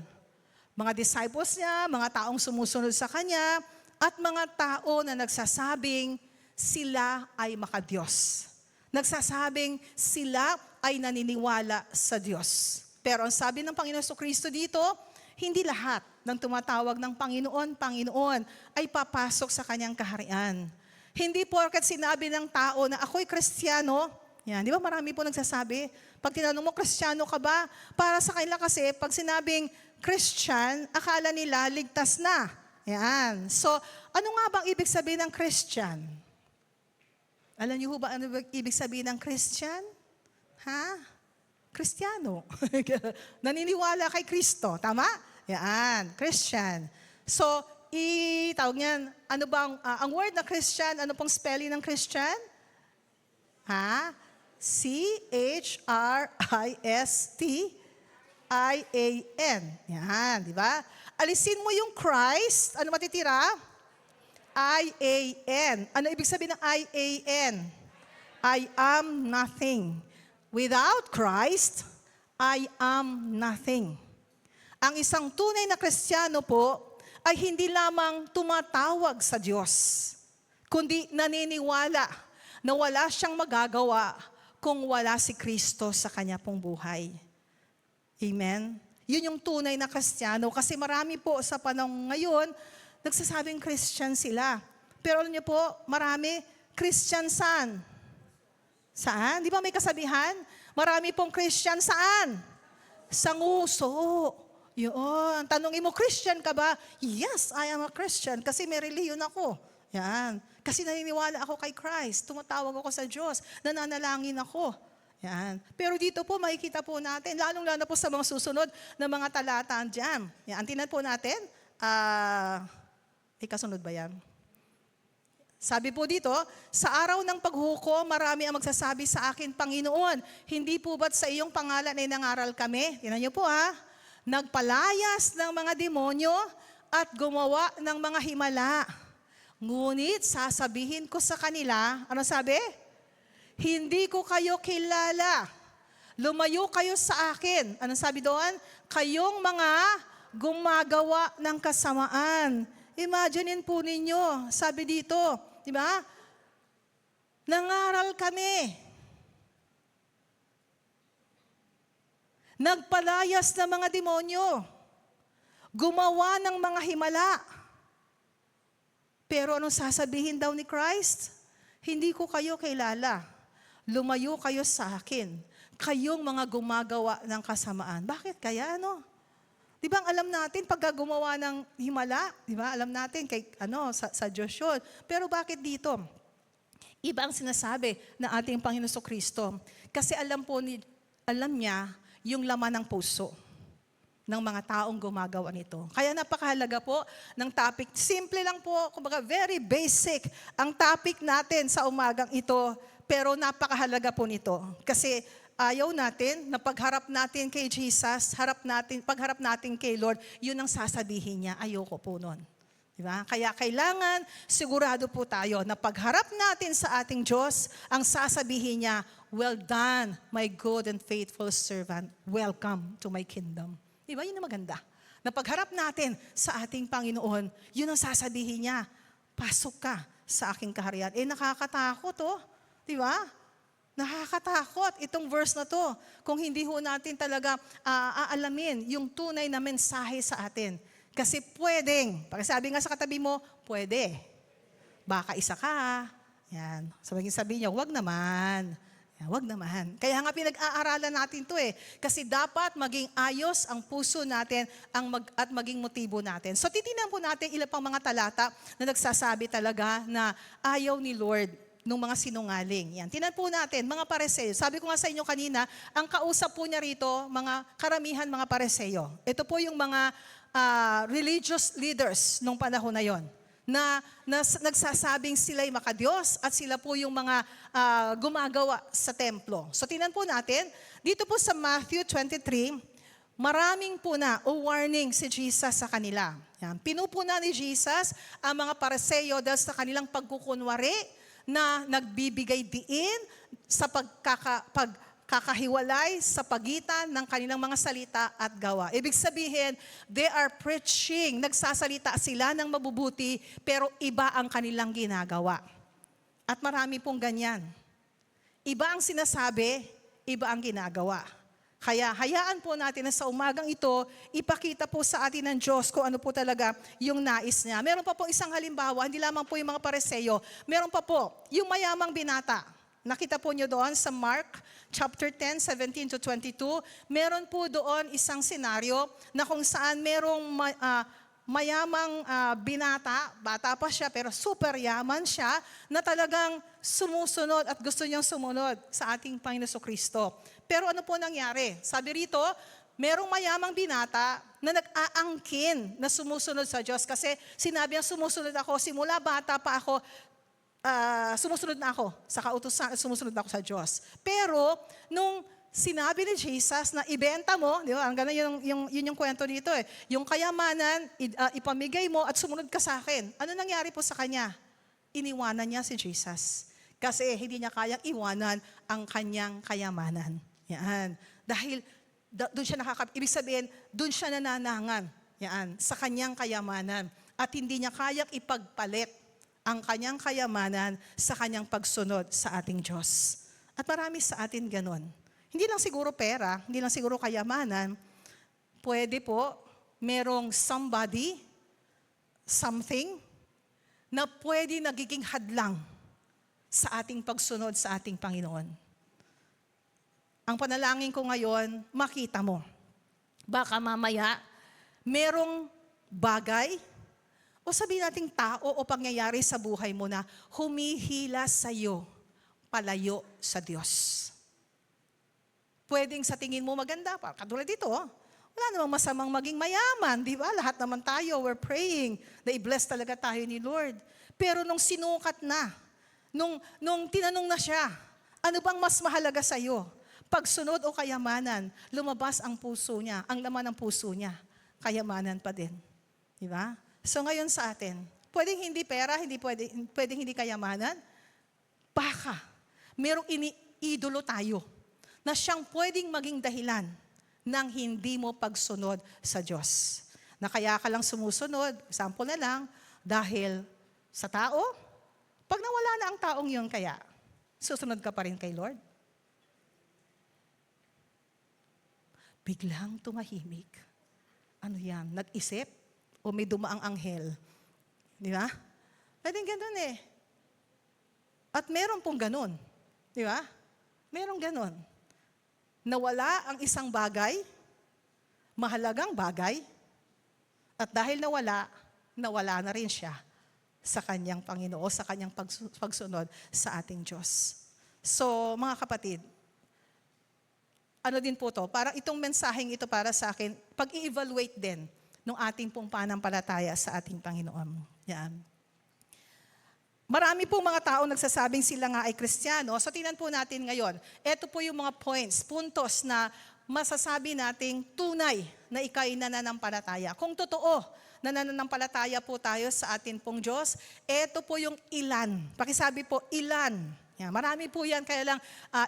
Mga disciples niya, mga taong sumusunod sa Kanya, at mga tao na nagsasabing sila ay makadiyos. Nagsasabing sila ay naniniwala sa Diyos. Pero ang sabi ng Panginoon Kristo dito, hindi lahat ng tumatawag ng Panginoon ay papasok sa Kanyang kaharian. Hindi porket sinabi ng tao na ako'y Kristiyano, yan, di ba marami po nagsasabi, pag tinanong mo, Kristiyano ka ba? Para sa kanila kasi, pag sinabing Christian, akala nila ligtas na. Yan. So, ano nga bang ibig sabihin ng Christian? Alam niyo ba ano ibig sabihin ng Christian? Ha? Kristiyano. Naniniwala kay Kristo. Tama? Yan. Christian. So, tawag niyan, ano bang, ang word na Christian, ano pong spelling ng Christian? Ha? C-H-R-I-S-T-I-A-N. Yan, di ba? Alisin mo yung Christ, ano matitira? I-A-N. Ano ibig sabihin ng I-A-N? I am nothing. Without Christ, I am nothing. Ang isang tunay na Kristiyano po ay hindi lamang tumatawag sa Diyos, kundi naniniwala na wala siyang magagawa kung wala si Kristo sa kanya pong buhay. Amen? Yun yung tunay na Kristiyano kasi marami po sa panahon ngayon, nagsasabing Christian sila. Pero alam niyo po, marami, Christian saan? Saan? Di ba may kasabihan? Marami pong Christian saan? Sa nguso. Yun. Tanungin mo, Christian ka ba? Yes, I am a Christian kasi may reliyon ako. Yan. Kasi naniniwala ako kay Christ. Tumatawag ako sa Diyos. Nananalangin ako. Yan. Pero dito po, makikita po natin, lalong-lalo po sa mga susunod na mga talata dyan. Yan. Tingnan po natin. Kasunod ba yan? Sabi po dito, sa araw ng paghukom, marami ang magsasabi sa akin, Panginoon, hindi po ba't sa iyong pangalan ay nangaral kami? Tingnan niyo po ha. Nagpalayas ng mga demonyo at gumawa ng mga himala. Ngunit sasabihin ko sa kanila, ano sabi? Hindi ko kayo kilala. Lumayo kayo sa akin. Ano sabi doon? Kayong mga gumagawa ng kasamaan. Imaginin po ninyo, sabi dito, di ba? Nangaral kami. Nagpalayas ng mga demonyo. Gumawa ng mga himala. Pero anong sasabihin daw ni Christ? Hindi ko kayo kilala. Lumayo kayo sa akin. Kayong mga gumagawa ng kasamaan. Bakit kaya, no? Di ba alam natin, pag gumawa ng himala, di ba, alam natin kay, sa Diyos yun. Pero bakit dito? Iba ang sinasabi ng ating Panginoon Kristo. Kasi alam niya yung laman ng puso ng mga taong gumagawa nito. Kaya napakahalaga po ng topic. Simple lang po, kumbaga very basic ang topic natin sa umagang ito, pero napakahalaga po nito. Kasi ayaw natin na pagharap natin kay Jesus, pagharap natin kay Lord, yun ang sasabihin niya. Ayoko po nun. Diba? Kaya kailangan sigurado po tayo na pagharap natin sa ating Diyos, ang sasabihin niya, well done, my good and faithful servant. Welcome to my kingdom. Diba? Yun ang maganda. Na pagharap natin sa ating Panginoon, yun ang sasabihin niya, pasok ka sa aking kaharian. Nakakatakot, oh. Diba? Nakakatakot itong verse na to. Kung hindi ho natin talaga aalamin yung tunay na mensahe sa atin. Kasi pwedeng, sabi nga sa katabi mo, pwede. Baka isa ka. Yan. Sabi niya, wag naman. Yan, wag naman. Kaya nga pinag-aaralan natin to eh. Kasi dapat maging ayos ang puso natin at maging motibo natin. So titingnan po natin ilang pang mga talata na nagsasabi talaga na ayaw ni Lord nung mga sinungaling. Yan. Tingnan po natin, mga Pariseo. Sabi ko nga sa inyo kanina, ang kausap po niya rito, mga karamihan mga Pariseo. Ito po yung mga religious leaders nung panahon na yon na nagsasabing sila'y makadiyos at sila po yung mga gumagawa sa templo. So tingnan po natin, dito po sa Matthew 23, maraming po na warning si Jesus sa kanila. Yan. Pinupuna ni Jesus ang mga Pariseo dahil sa kanilang pagkukunwari na nagbibigay diin sa pagkakahiwalay sa pagitan ng kanilang mga salita at gawa. Ibig sabihin, they are preaching, nagsasalita sila ng mabubuti, pero iba ang kanilang ginagawa. At marami pong ganyan. Iba ang sinasabi, iba ang ginagawa. Kaya hayaan po natin na sa umagang ito, ipakita po sa atin ng Diyos kung ano po talaga yung nais niya. Meron pa po isang halimbawa, hindi lamang po yung mga Pariseo. Meron pa po yung mayamang binata. Nakita po nyo doon sa Mark chapter 10, 17 to 22. Meron po doon isang senaryo na kung saan merong mayamang binata, bata pa siya pero super yaman siya, na talagang sumusunod at gusto niyang sumunod sa ating Panginoon Kristo. Pero ano po nangyari? Sabi rito, merong mayamang binata na nag-aangkin na sumusunod sa Diyos kasi sinabi niya, sumusunod ako, simula bata pa ako, sumusunod na ako sa kautusan, sumusunod na ako sa Diyos. Pero nung sinabi ni Jesus na ibenta mo, di ba? Ang ganun yun yung kwento dito eh. Yung kayamanan, ipamigay mo at sumunod ka sa akin. Ano nangyari po sa kanya? Iniwanan niya si Jesus. Kasi hindi niya kayang iwanan ang kanyang kayamanan. Yan. Dahil doon siya ibig sabihin, doon siya nananangan. Yan. Sa kanyang kayamanan. At hindi niya kayang ipagpalit ang kanyang kayamanan sa kanyang pagsunod sa ating Diyos. At marami sa atin ganun. Hindi lang siguro pera, hindi lang siguro kayamanan, pwede po merong somebody, something, na pwede nagiging hadlang sa ating pagsunod sa ating Panginoon. Ang panalangin ko ngayon, makita mo. Baka mamaya, merong bagay, o sabihin nating tao o pangyayari sa buhay mo na humihila sa iyo, palayo sa Diyos. Pwedeng sa tingin mo maganda pa. Katulad dito, wala namang masamang maging mayaman, di ba? Lahat naman tayo, we're praying na i-bless talaga tayo ni Lord. Pero nung sinukat na, nung tinanong na siya, ano bang mas mahalaga sa iyo? Pagsunod o kayamanan? Lumabas ang puso niya, ang laman ng puso niya, kayamanan pa din. Di ba? So ngayon sa atin, pwedeng hindi pera, pwedeng hindi kayamanan, baka merong iniidolo tayo na siyang pwedeng maging dahilan ng hindi mo pagsunod sa Diyos. Na kaya ka lang sumusunod, sample na lang, dahil sa tao, pag nawala na ang taong yun kaya, susunod ka pa rin kay Lord? Biglang tumahimik. Ano yan? Nag-isip? O may dumaang anghel? Di ba? Pwedeng ganun eh. At meron pong ganun. Di ba? Meron ganun. Nawala ang isang bagay, mahalagang bagay, at dahil nawala na rin siya sa kanyang Panginoon, sa kanyang pagsunod sa ating Diyos. So, mga kapatid, ano din po to, para itong mensaheng ito para sa akin, pag-i-evaluate din ng ating pong pananampalataya sa ating Panginoon. Yan. Marami pong mga tao nagsasabing sila nga ay Kristiyano. So tingnan po natin ngayon. Ito po yung mga puntos na masasabi nating tunay na ika'y nananampalataya. Kung totoo na nananampalataya po tayo sa atin pong Diyos, ito po yung ilan. Pakisabi po, ilan. Yan, marami po yan, kaya lang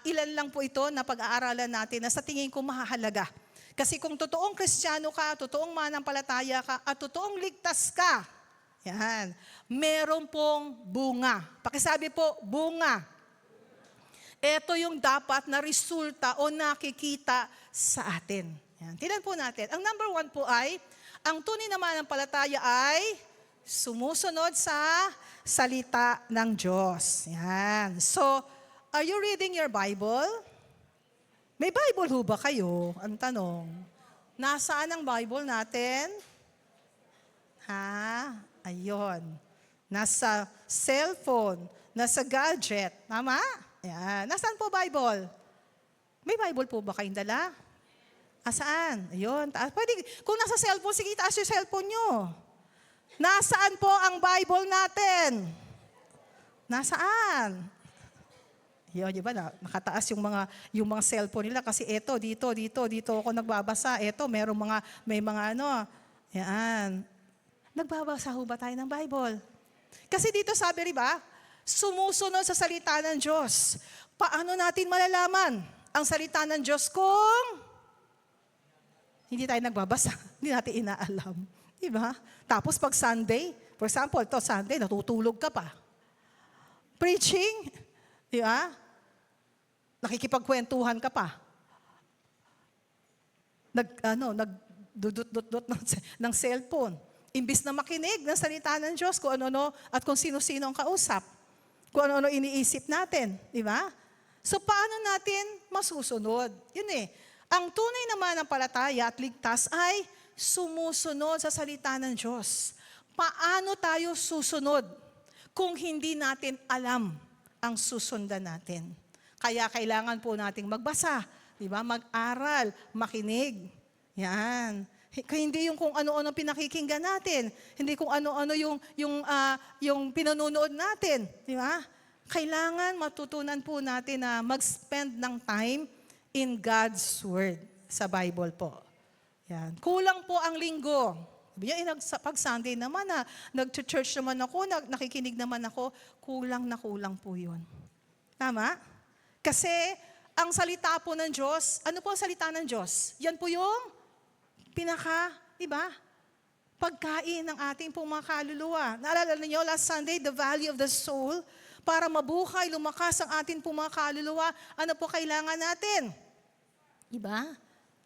ilan lang po ito na pag-aaralan natin na sa tingin ko mahalaga. Kasi kung totoong Kristiyano ka, totoong mananampalataya ka, at totoong ligtas ka, yan, meron pong bunga. Pakisabi po, bunga. Ito yung dapat na resulta o nakikita sa atin. Yan, tingnan po natin. Ang number 1 po ay, ang tunay na mananampalataya ay sumusunod sa salita ng Diyos. Yan. So, are you reading your Bible? May Bible ho ba kayo? Ang tanong. Nasaan ang Bible natin? Ha? Ayun. Nasa cellphone, nasa gadget. Tama? Yan. Nasaan po Bible? May Bible po ba kayong dala? Saan? Ayun. Pwede, kung nasa cellphone, sige, taas yung cellphone nyo. Nasaan po ang Bible natin? Nasaan? Yun, di ba? Nakataas yung mga cellphone nila kasi dito ako nagbabasa. May mga yan. Nagbabasa ho ba tayo ng Bible? Kasi dito sabi, di ba? Sumusunod sa salita ng Diyos. Paano natin malalaman ang salita ng Diyos kung hindi tayo nagbabasa? Hindi natin inaalam. Di ba? Tapos pag Sunday, for example, Sunday, natutulog ka pa. Preaching, di ba? Nakikipagkwentuhan ka pa. nagdudut-dut ng cellphone. Imbis na makinig ng salita ng Diyos, kung ano-ano at kung sino-sino ang kausap. Kung ano-ano iniisip natin. Di ba? So, paano natin masusunod? Yun eh. Ang tunay naman ng palataya at ligtas ay sumusunod sa salita ng Diyos. Paano tayo susunod kung hindi natin alam ang susundan natin? Kaya kailangan po nating magbasa, di ba? Mag-aral, makinig. Yan. Hindi yung kung ano-ano pinakikinggan natin, hindi kung ano-ano yung pinanonood natin, di ba? Kailangan matutunan po natin na mag-spend ng time in God's Word sa Bible po. Yan. Kulang po ang linggo. Pag Sunday naman nag-church naman ako, nakikinig naman ako, kulang na kulang po yun. Tama? Kasi ang salita po ng Diyos, ano po ang salita ng Diyos? Yan po yung pagkain ng ating pong mga kaluluwa. Naalala niyo last Sunday, the value of the soul, para mabuhay, lumakas ang ating pong mga kaluluwa, ano po kailangan natin? Diba?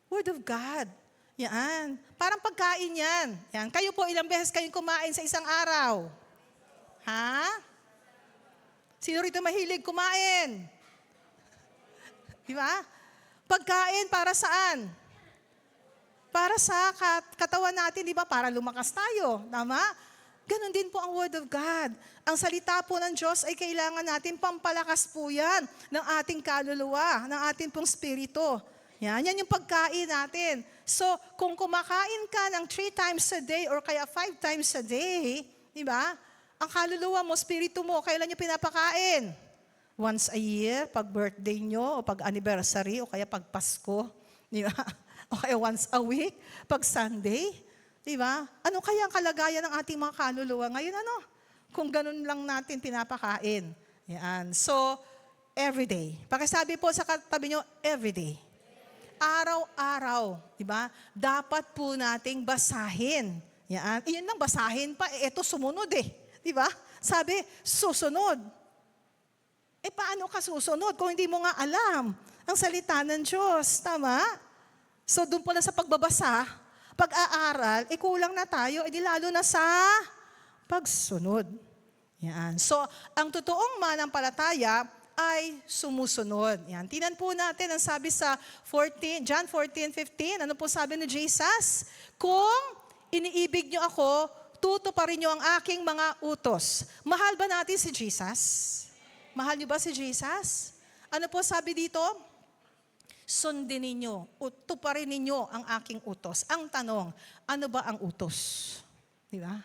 Word of God. Yan. Parang pagkain yan. Yan. Kayo po, ilang beses kayong kumain sa isang araw? Ha? Sino rito mahilig kumain? Diba? Pagkain para saan? Para sa katawan natin, di ba? Para lumakas tayo. Tama? Ganon din po ang Word of God. Ang salita po ng Diyos ay kailangan natin pampalakas po yan ng ating kaluluwa, ng ating pong spirito. Yan yung pagkain natin. So, kung kumakain ka ng 3 times a day or kaya 5 times a day, di ba? Ang kaluluwa mo, spirito mo, kailan nyo pinapakain? Once a year, pag birthday nyo, o pag anniversary, o kaya pag Pasko, di ba? O kaya once a week, pag Sunday, di ba? Ano kaya ang kalagayan ng ating mga kaluluwa ngayon? Kung ganun lang natin pinapakain. Yan. So, everyday. Pakisabi po sa katabi nyo, everyday. Araw-araw, di ba? Dapat po nating basahin. Yan. Iyon lang, basahin pa. Ito sumunod Di ba? Sabi, susunod. Paano ka susunod kung hindi mo nga alam ang salita ng Diyos? Tama? So, doon pala sa pagbabasa, pag-aaral, kulang na tayo, lalo na sa pagsunod. Yan. So, ang totoong manampalataya ay sumusunod. Yan. Tingnan po natin ang sabi sa John 14:15. Ano po sabi ni Jesus? Kung iniibig niyo ako, tutuparin niyo ang aking mga utos. Mahal ba natin si Jesus? Mahal niyo ba si Jesus? Ano po sabi dito? Sundin ninyo, tuparin ninyo ang aking utos. Ang tanong, ano ba ang utos? Di ba?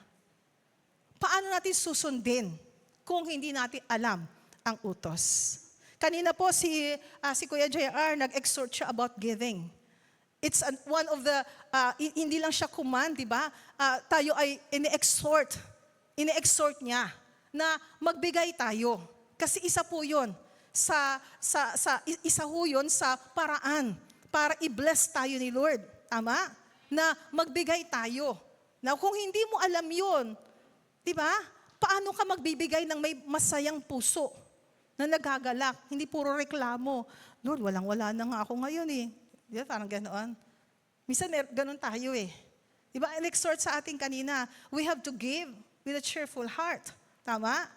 Paano natin susundin kung hindi natin alam ang utos? Kanina po si Kuya JR nag-exhort siya about giving. It's one of the, hindi lang siya command, di ba? Tayo ay ini-exhort niya na magbigay tayo. Kasi isa po yun. Isa ho yun sa paraan para i-bless tayo ni Lord. Tama? Na magbigay tayo. Na kung hindi mo alam yun, di ba? Paano ka magbibigay ng may masayang puso na nagagalak? Hindi puro reklamo. Lord, walang-wala na nga ako ngayon Di ba? Parang ganoon. Minsan ganon tayo Di ba? Exhort sa ating kanina, we have to give with a cheerful heart. Tama?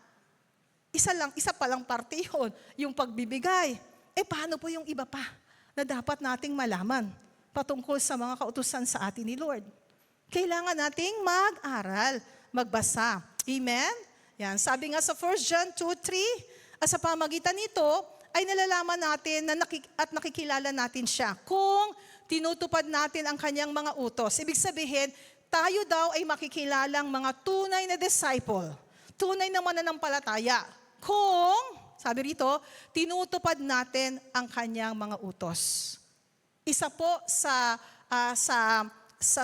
Isa pa lang parte yun, yung pagbibigay. Paano po yung iba pa na dapat nating malaman patungkol sa mga kautusan sa atin ni Lord? Kailangan nating mag-aral, magbasa. Amen? Yan. Sabi nga sa 1 John 2:3, sa pamagitan nito, ay nalalaman natin at nakikilala natin siya kung tinutupad natin ang kanyang mga utos. Ibig sabihin, tayo daw ay makikilalang mga tunay na disciple, tunay na mananampalataya. Kung, sabi rito, tinutupad natin ang kanyang mga utos. Isa po sa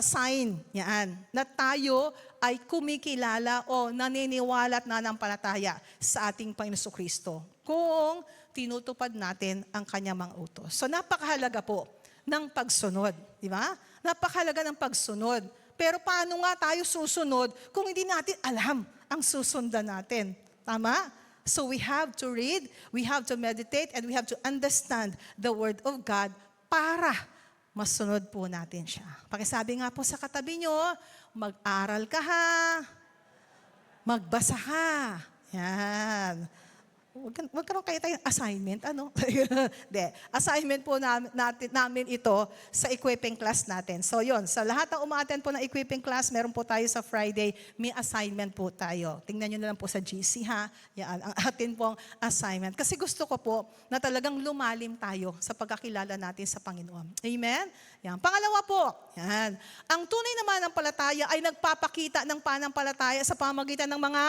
sign yan, na tayo ay kumikilala o naniniwala at nananampalataya sa ating Panginoon Kristo. Kung tinutupad natin ang kanyang mga utos. So napakahalaga po ng pagsunod. Di ba? Napakahalaga ng pagsunod. Pero paano nga tayo susunod kung hindi natin alam ang susundan natin? Tama? So we have to read, we have to meditate, and we have to understand the Word of God para masunod po natin siya. Pakisabi nga po sa katabi nyo, mag-aral ka ha, magbasa ka. Yan. Huwag ka kayo tayong assignment, ano? De, assignment po namin ito sa equipping class natin. So yon, sa lahat ng umaattend po ng equipping class, meron po tayo sa Friday, may assignment po tayo. Tingnan nyo na lang po sa GC ha, yan, ang atin pong assignment. Kasi gusto ko po na talagang lumalim tayo sa pagkakilala natin sa Panginoon. Amen? Yan. Pangalawa po, yan. Ang tunay naman ng palataya ay nagpapakita ng panampalataya sa pamagitan ng mga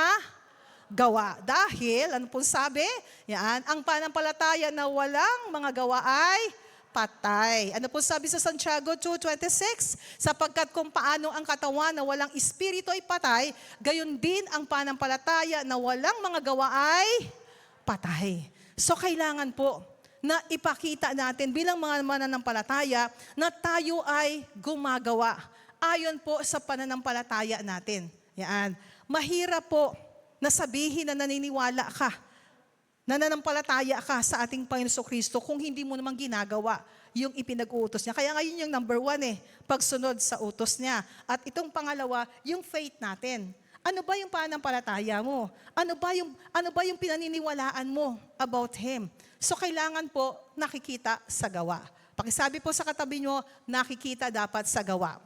gawa. Dahil, ano po sabi? Yan, ang panampalataya na walang mga gawa ay patay. Ano po sabi sa Santiago 2:26? Sapagkat kung paano ang katawan na walang espiritu ay patay, gayon din ang panampalataya na walang mga gawa ay patay. So kailangan po na ipakita natin bilang mga mananampalataya na tayo ay gumagawa ayon po sa pananampalataya natin. Yan. Mahirap po na sabihin na naniniwala ka, nananampalataya ka sa ating Panginoon Kristo kung hindi mo naman ginagawa yung ipinag-uutos niya. Kaya ngayon yung number 1 pagsunod sa utos niya. At itong pangalawa, yung faith natin. Ano ba yung pananampalataya mo? Ano ba yung pinaniniwalaan mo about Him? So kailangan po nakikita sa gawa. Pakisabi po sa katabi nyo, nakikita dapat sa gawa.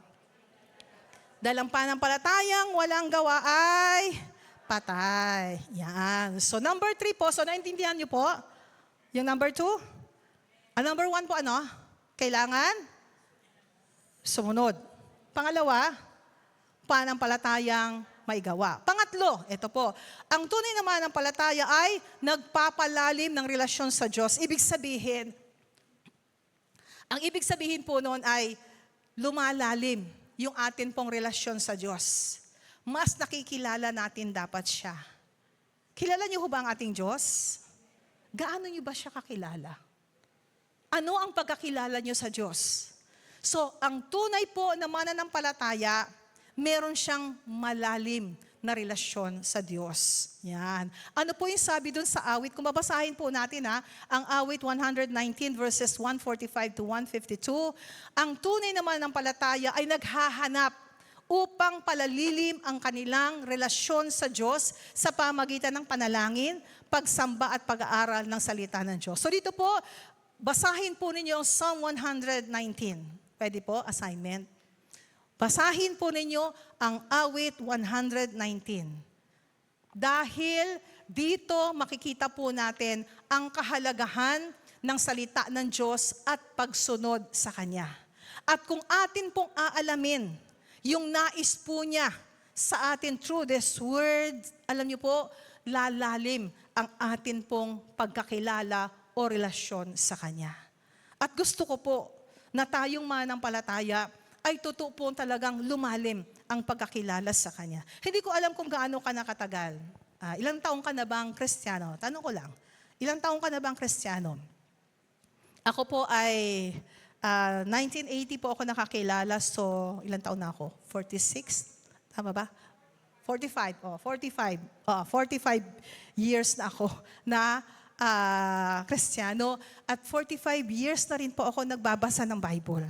Dahil ang pananampalatayang walang gawa ay patay. Yan. So number 3 po, so naintindihan niyo po? Yung number 2? Ang number 1 po ano? Kailangan sumunod. Pangalawa, pananampalatayang may gawa. Pangatlo, ito po, ang tunay naman ng palataya ay nagpapalalim ng relasyon sa Diyos. Ibig sabihin po noon ay lumalalim yung atin pong relasyon sa Diyos. Mas nakikilala natin dapat siya. Kilala niyo ho ba ang ating Diyos? Gaano niyo ba siya kakilala? Ano ang pagkakilala niyo sa Diyos? So, ang tunay po na mananampalataya, meron siyang malalim na relasyon sa Diyos. Yan. Ano po yung sabi dun sa awit? Kung babasahin po natin ang awit 119 verses 145 to 152, ang tunay naman ng palataya ay naghahanap upang palalilim ang kanilang relasyon sa Diyos sa pamagitan ng panalangin, pagsamba at pag-aaral ng salita ng Diyos. So dito po, basahin po ninyo Psalm 119. Pwede po, assignment. Basahin po ninyo ang awit 119. Dahil dito makikita po natin ang kahalagahan ng salita ng Diyos at pagsunod sa Kanya. At kung atin pong aalamin yung nais po niya sa atin through this word, alam niyo po, lalalim ang atin pong pagkakilala o relasyon sa Kanya. At gusto ko po na tayong mananampalataya ay totoo po talagang lumalim ang pagkakilala sa Kanya. Hindi ko alam kung gaano ka nakatagal. Ilang taong ka na bang Kristiyano? Tanong ko lang, ilang taong ka na bang Kristiyano? Ako po ay 1980 po ako nakakilala, so ilang taon na ako? 46? Tama ba? 45. 45 years na ako na Kristiyano at 45 years na rin po ako nagbabasa ng Bible.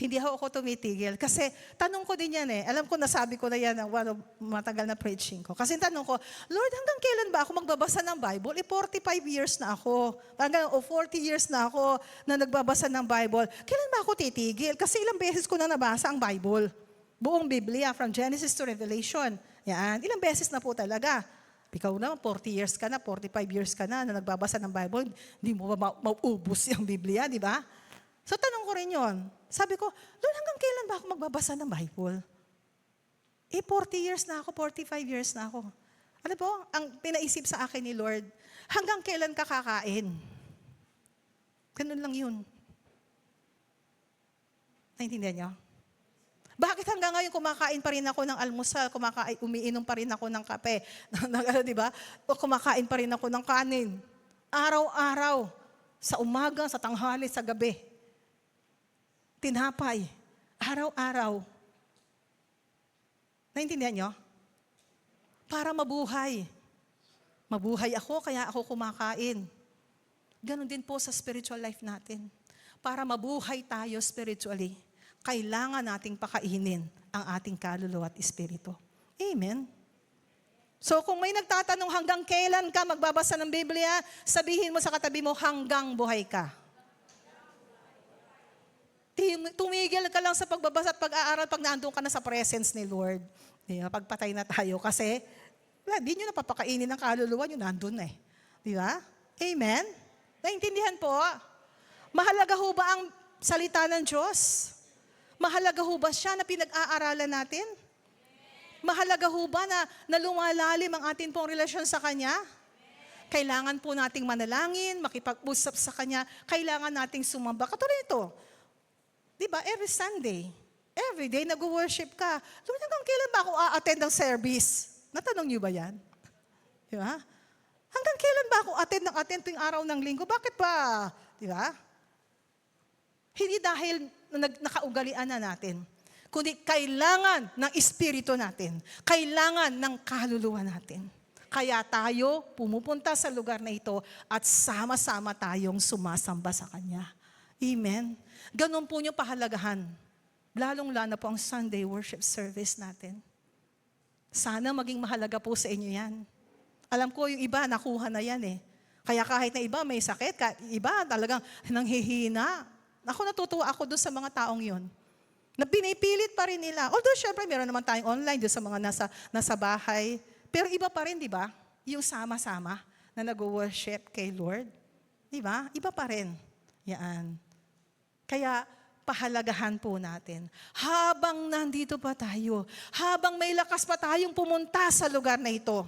Hindi ako tumitigil. Kasi tanong ko din yan Alam ko, nasabi ko na yan ng matagal na preaching ko. Kasi tanong ko, Lord, hanggang kailan ba ako magbabasa ng Bible? 45 years na ako. 40 years na ako na nagbabasa ng Bible. Kailan ba ako titigil? Kasi ilang beses ko na nabasa ang Bible. Buong Biblia, from Genesis to Revelation. Yan. Ilang beses na po talaga. Ikaw na, 40 years ka na, 45 years ka na nagbabasa ng Bible. Hindi mo ba maubos yung Biblia, di ba? So tanong ko rin yon. Sabi ko, Lord, hanggang kailan ba ako magbabasa ng Bible? 40 years na ako, 45 years na ako. Ano po, ang pinaisip sa akin ni Lord, hanggang kailan ka kakain? Ganun lang yun. Naintindihan niyo? Bakit hanggang ngayon kumakain pa rin ako ng almusal, umiinom pa rin ako ng kape, di ba? O kumakain pa rin ako ng kanin. Araw-araw, sa umaga, sa tanghali, sa gabi. Tinapay, araw-araw. Naintindihan niyo? Para mabuhay. Mabuhay ako, kaya ako kumakain. Ganon din po sa spiritual life natin. para mabuhay tayo spiritually, kailangan nating pakainin ang ating kaluluwa at espiritu. Amen? So kung may nagtatanong hanggang kailan ka magbabasa ng Biblia, sabihin mo sa katabi mo, hanggang buhay ka. Tumigil ka lang sa pagbabasa at pag-aaral pag naandun ka na sa presence ni Lord. Di ba? Pagpatay na tayo kasi di nyo napapakainin ng kaluluwa nyo, nandun eh. Di ba? Amen? Naintindihan po? Mahalaga ho ba ang salita ng Diyos? Mahalaga ho ba siya na pinag-aaralan natin? Mahalaga ho ba na lumalalim ang ating pong relasyon sa Kanya? Kailangan po nating manalangin, makipag-usap sa Kanya, kailangan nating sumamba. Katulad ito, di ba, every Sunday, every day nag-worship ka. Lord, hanggang kailan ba ako a-attend ng service? Natanong niyo ba yan? Di ba? Hanggang kailan ba ako attend tuwing araw ng linggo? Bakit ba? Di ba? Hindi dahil nakaugalian na natin, kundi kailangan ng espiritu natin. Kailangan ng kaluluwa natin. Kaya tayo pumupunta sa lugar na ito at sama-sama tayong sumasamba sa Kanya. Amen? Ganon po yung pahalagahan. Lalong-lalo po ang Sunday worship service natin. Sana maging mahalaga po sa inyo yan. Alam ko yung iba, nakuha na yan eh. Kaya kahit na iba may sakit, iba talagang nanghihina. Ako natutuwa ako doon sa mga taong yon. Na pinipilit pa rin nila. Although syempre meron naman tayong online doon sa mga nasa bahay. Pero iba pa rin, di ba? Yung sama-sama na nag-worship kay Lord. Di ba? Iba pa rin. Yan. Kaya pahalagahan po natin. Habang nandito pa tayo, habang may lakas pa tayong pumunta sa lugar na ito,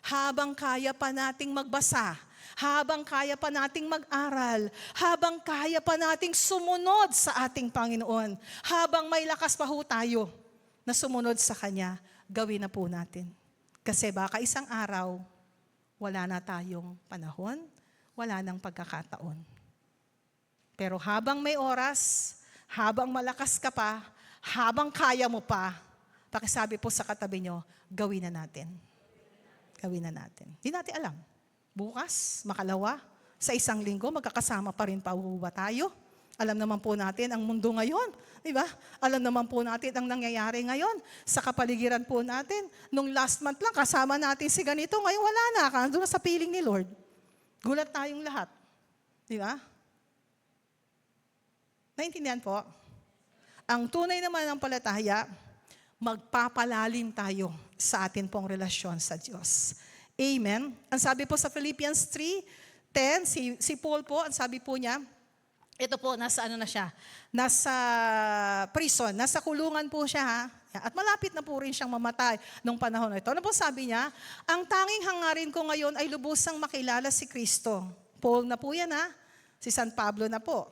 habang kaya pa nating magbasa, habang kaya pa nating mag-aral, habang kaya pa nating sumunod sa ating Panginoon, habang may lakas pa ho tayo na sumunod sa Kanya, gawin na po natin. Kasi baka isang araw, wala na tayong panahon, wala nang pagkakataon. Pero habang may oras, habang malakas ka pa, habang kaya mo pa, pakisabi po sa katabi nyo, gawin na natin. Gawin na natin. Hindi natin alam. Bukas, makalawa, sa isang linggo, magkakasama pa rin pa ba tayo? Alam naman po natin ang mundo ngayon. Di ba? Alam naman po natin ang nangyayari ngayon sa kapaligiran po natin. Nung last month lang, kasama natin si ganito. Ngayon wala na. Doon na sa piling ni Lord. Gulat tayong lahat. Di ba? Naintindihan po? Ang tunay naman ng palataya, magpapalalim tayo sa atin pong relasyon sa Diyos. Amen? Ang sabi po sa Philippians 3:10, si Paul po, ang sabi po niya, ito po, nasa ano na siya? Nasa prison, nasa kulungan po siya ha. At malapit na po rin siyang mamatay nung panahon na ito. Ano po sabi niya? Ang tanging hangarin ko ngayon ay lubusang makilala si Kristo. Paul na po yan ha. Si San Pablo na po.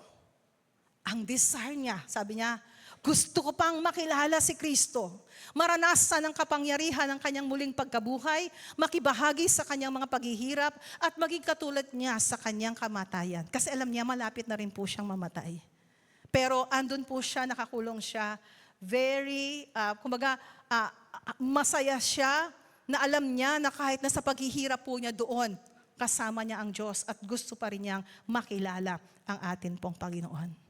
Ang desire niya, sabi niya, gusto ko pang makilala si Kristo. Maranasan ang kapangyarihan ng kanyang muling pagkabuhay, makibahagi sa kanyang mga paghihirap, at maging katulad niya sa kanyang kamatayan. Kasi alam niya, malapit na rin po siyang mamatay. Pero andun po siya, nakakulong siya, masaya siya, na alam niya na kahit nasa paghihirap po niya doon, kasama niya ang Diyos at gusto pa rin niyang makilala ang atin pong Panginoon.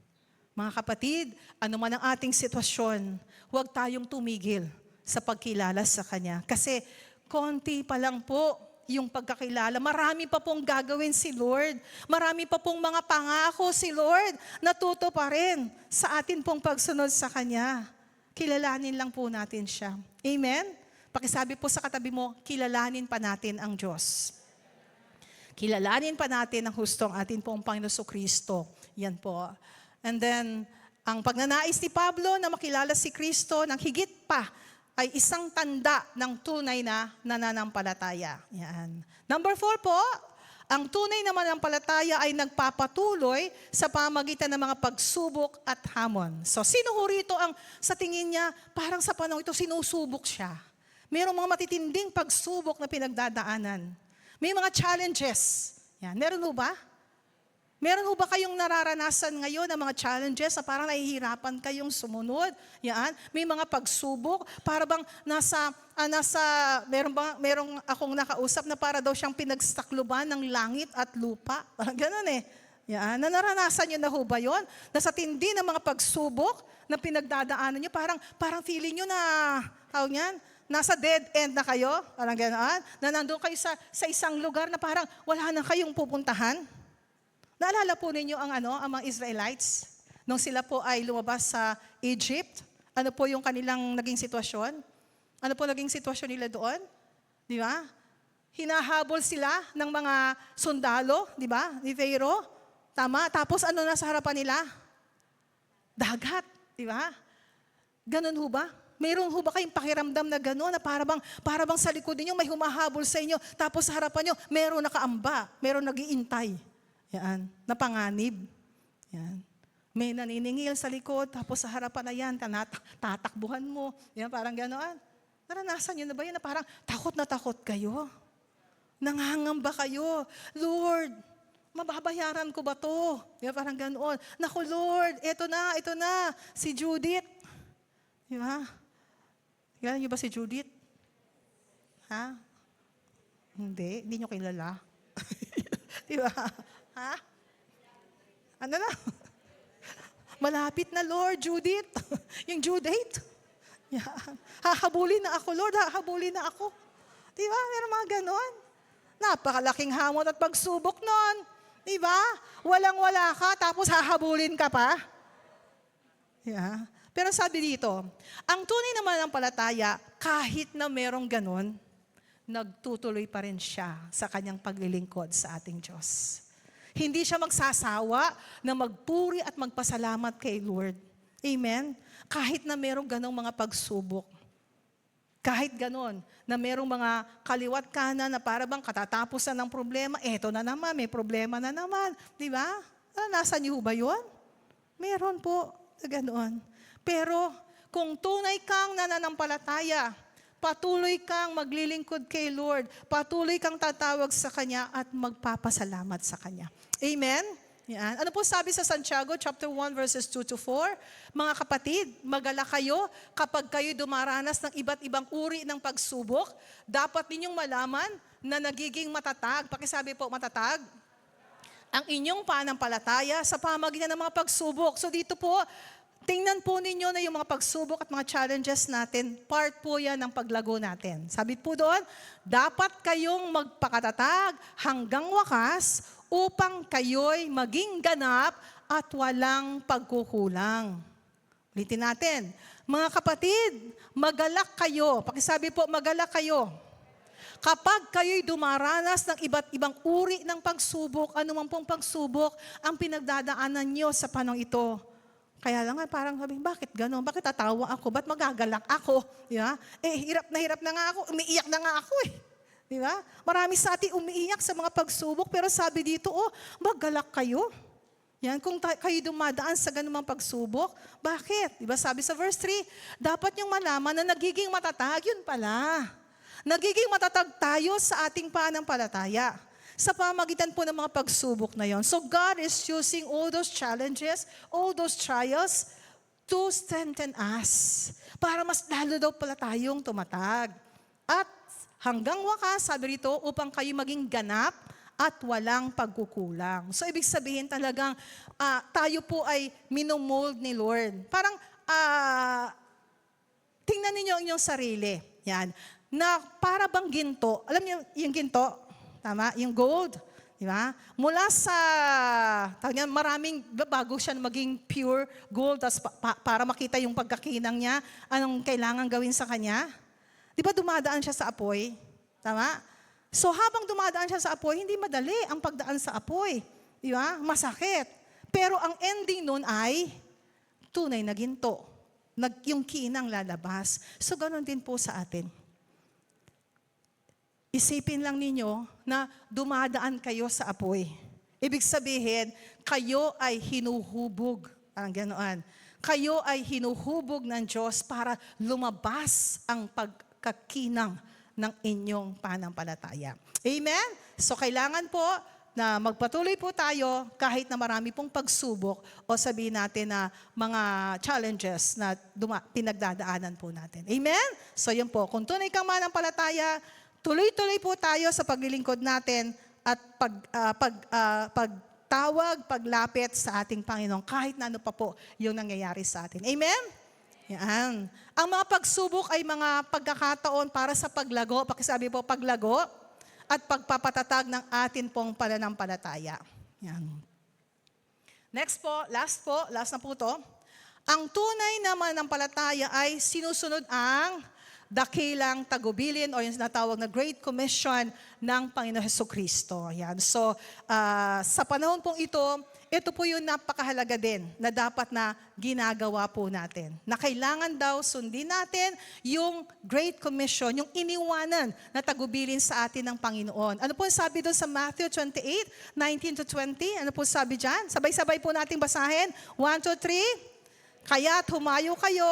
Mga kapatid, ano man ang ating sitwasyon, huwag tayong tumigil sa pagkilala sa Kanya. Kasi konti pa lang po yung pagkakilala. Marami pa pong gagawin si Lord. Marami pa pong mga pangako si Lord na tutuparin sa atin pong pagsunod sa Kanya. Kilalanin lang po natin siya. Amen? Pakisabi po sa katabi mo, kilalanin pa natin ang Diyos. Kilalanin pa natin ang hustong atin pong Panginoon Kristo. Yan po. And then, ang pagnanais ni Pablo na makilala si Kristo ng higit pa ay isang tanda ng tunay na nananampalataya. Yan. Number 4 po, ang tunay na mananampalataya ay nagpapatuloy sa pamagitan ng mga pagsubok at hamon. So, sino ho rito ang sa tingin niya, parang sa panahon ito, sinusubok siya? Mayroong mga matitinding pagsubok na pinagdadaanan. May mga challenges. Yan. Meron ho ba? Meron ho ba kayong nararanasan ngayon ng mga challenges na parang nahihirapan kayong sumunod? Yan. May mga pagsubok, para bang merong akong nakausap na para daw siyang pinagstakluban ng langit at lupa. Parang ganun eh. Yan, na naranasan nyo na ho ba yun? Na sa tindi ng mga pagsubok na pinagdadaanan nyo, parang feeling nyo na, tawag niyan, nasa dead end na kayo, parang gano'n, na nandun kayo sa isang lugar na parang wala na kayong pupuntahan. Naalala po ninyo ang mga Israelites, nung sila po ay lumabas sa Egypt, ano po yung kanilang naging sitwasyon? Ano po naging sitwasyon nila doon? Di ba? Hinahabol sila ng mga sundalo, di ba? Ni Pharaoh. Tama. Tapos ano na sa harapan nila? Dagat. Di ba? Ganun ho ba? Mayroon ho ba kayong pakiramdam na gano'n na para bang sa likod ninyo may humahabol sa inyo, tapos sa harapan nyo, mayroon nakaamba, mayroon nag-iintay. Yan. Napanganib. Yan. May naniningil sa likod, tapos sa harapan na yan, tatakbuhan mo. Yan, parang gano'n. Naranasan nyo na ba yun na parang takot na takot kayo? Nangangamba kayo. Lord, mababayaran ko ba to? Yan, parang ganoon. Naku Lord, ito na, si Judith. Di ba? Kilala niyo ba si Judith? Ha? Hindi nyo kilala. Di ba? Ha? Ano na? Malapit na Lord, Judith. Yung due date. Yan. Hahabulin na ako, Lord, hahabulin na ako. Di ba? Meron mga ganon. Napakalaking hamon at pagsubok nun. Di ba? Walang-wala ka, tapos hahabulin ka pa. Yeah. Pero sabi dito, ang tunay naman ng palataya, kahit na merong ganon, nagtutuloy pa rin siya sa kanyang paglilingkod sa ating Diyos. Hindi siya magsasawa na magpuri at magpasalamat kay Lord. Amen? Kahit na merong ganong mga pagsubok. Kahit ganon, na merong mga kaliwat kanan na para bang katatapusan ng problema, eto na naman, may problema na naman. Di ba? Nasa niyo ba yun? Meron po, ganoon. Pero kung tunay kang nananampalataya, patuloy kang maglilingkod kay Lord, patuloy kang tatawag sa Kanya at magpapasalamat sa Kanya. Amen? Yan. Ano po sabi sa Santiago chapter 1 verses 2 to 4? Mga kapatid, magalak kayo kapag kayo dumaranas ng iba't ibang uri ng pagsubok. Dapat ninyong malaman na nagiging matatag. Pakisabi po, matatag. Ang inyong pananampalataya sa pamagitan ng mga pagsubok. So dito po, tingnan po ninyo na yung mga pagsubok at mga challenges natin, part po yan ng paglago natin. Sabi po doon, dapat kayong magpakatatag hanggang wakas upang kayo'y maging ganap at walang pagkukulang. Ulitin natin, mga kapatid, magalak kayo. Pakisabi po, magalak kayo. Kapag kayo'y dumaranas ng iba't ibang uri ng pagsubok, anuman pong pagsubok ang pinagdadaanan nyo sa panahon ito. Kaya lang nga parang sabi, bakit gano'n? Bakit tatawa ako? Ba't magagalak ako? Yeah? Hirap na nga ako. Umiiyak na nga ako eh. Di ba? Marami sa atin umiiyak sa mga pagsubok, pero sabi dito, magalak kayo. Yan, kung kayo dumadaan sa ganung pagsubok, bakit? Di ba? Sabi sa verse 3, dapat yung malaman na nagiging matatag, yun pala. Nagiging matatag tayo sa ating pananampalataya sa pamagitan po ng mga pagsubok na yon. So God is using all those challenges, all those trials to strengthen us. Para mas lalo daw pala tayong tumatag. At hanggang wakas, sabi rito, upang kayo maging ganap at walang pagkukulang. So ibig sabihin talagang tayo po ay minomold ni Lord. Parang tingnan ninyo ang inyong sarili. Yan. Na para bang ginto. Alam niyo yung ginto? Tama? Yung gold. Di ba? Mula sa, maraming, bago siya maging pure gold, para makita yung pagkakinang niya, anong kailangan gawin sa kanya? Di ba dumadaan siya sa apoy? Tama? So habang dumadaan siya sa apoy, hindi madali ang pagdaan sa apoy. Di ba? Masakit. Pero ang ending nun ay tunay na ginto. Yung kinang lalabas. So ganun din po sa atin. Isipin lang ninyo na dumadaan kayo sa apoy. Ibig sabihin, kayo ay hinuhubog. Parang ganoon. Kayo ay hinuhubog ng Diyos para lumabas ang pagkakinang ng inyong pananampalataya. Amen? So kailangan po na magpatuloy po tayo kahit na marami pong pagsubok o sabihin natin na mga challenges na pinagdadaanan po natin. Amen? So yun po, kung tunay kang mananampalataya, tuloy-tuloy po tayo sa paglilingkod natin at pagtawag, paglapit sa ating Panginoon, kahit na ano pa po yung nangyayari sa atin. Amen? Yan. Ang mga pagsubok ay mga pagkakataon para sa paglago, pakisabi po paglago, at pagpapatatag ng atin pong pananampalataya. Yan. Next po, last na po to. Ang tunay na mananampalataya ay sinusunod ang dakilang tagubilin o yung tinatawag na Great Commission ng Panginoon Hesukristo. Yan. So, sa panahon pong ito po yung napakahalaga din na dapat na ginagawa po natin. Na kailangan daw sundin natin yung Great Commission, yung iniwanan na tagubilin sa atin ng Panginoon. Ano po sabi doon sa Matthew 28, 19-20? Ano po sabi dyan? Sabay-sabay po nating basahin. 1, 2, 3. Kaya't humayo kayo,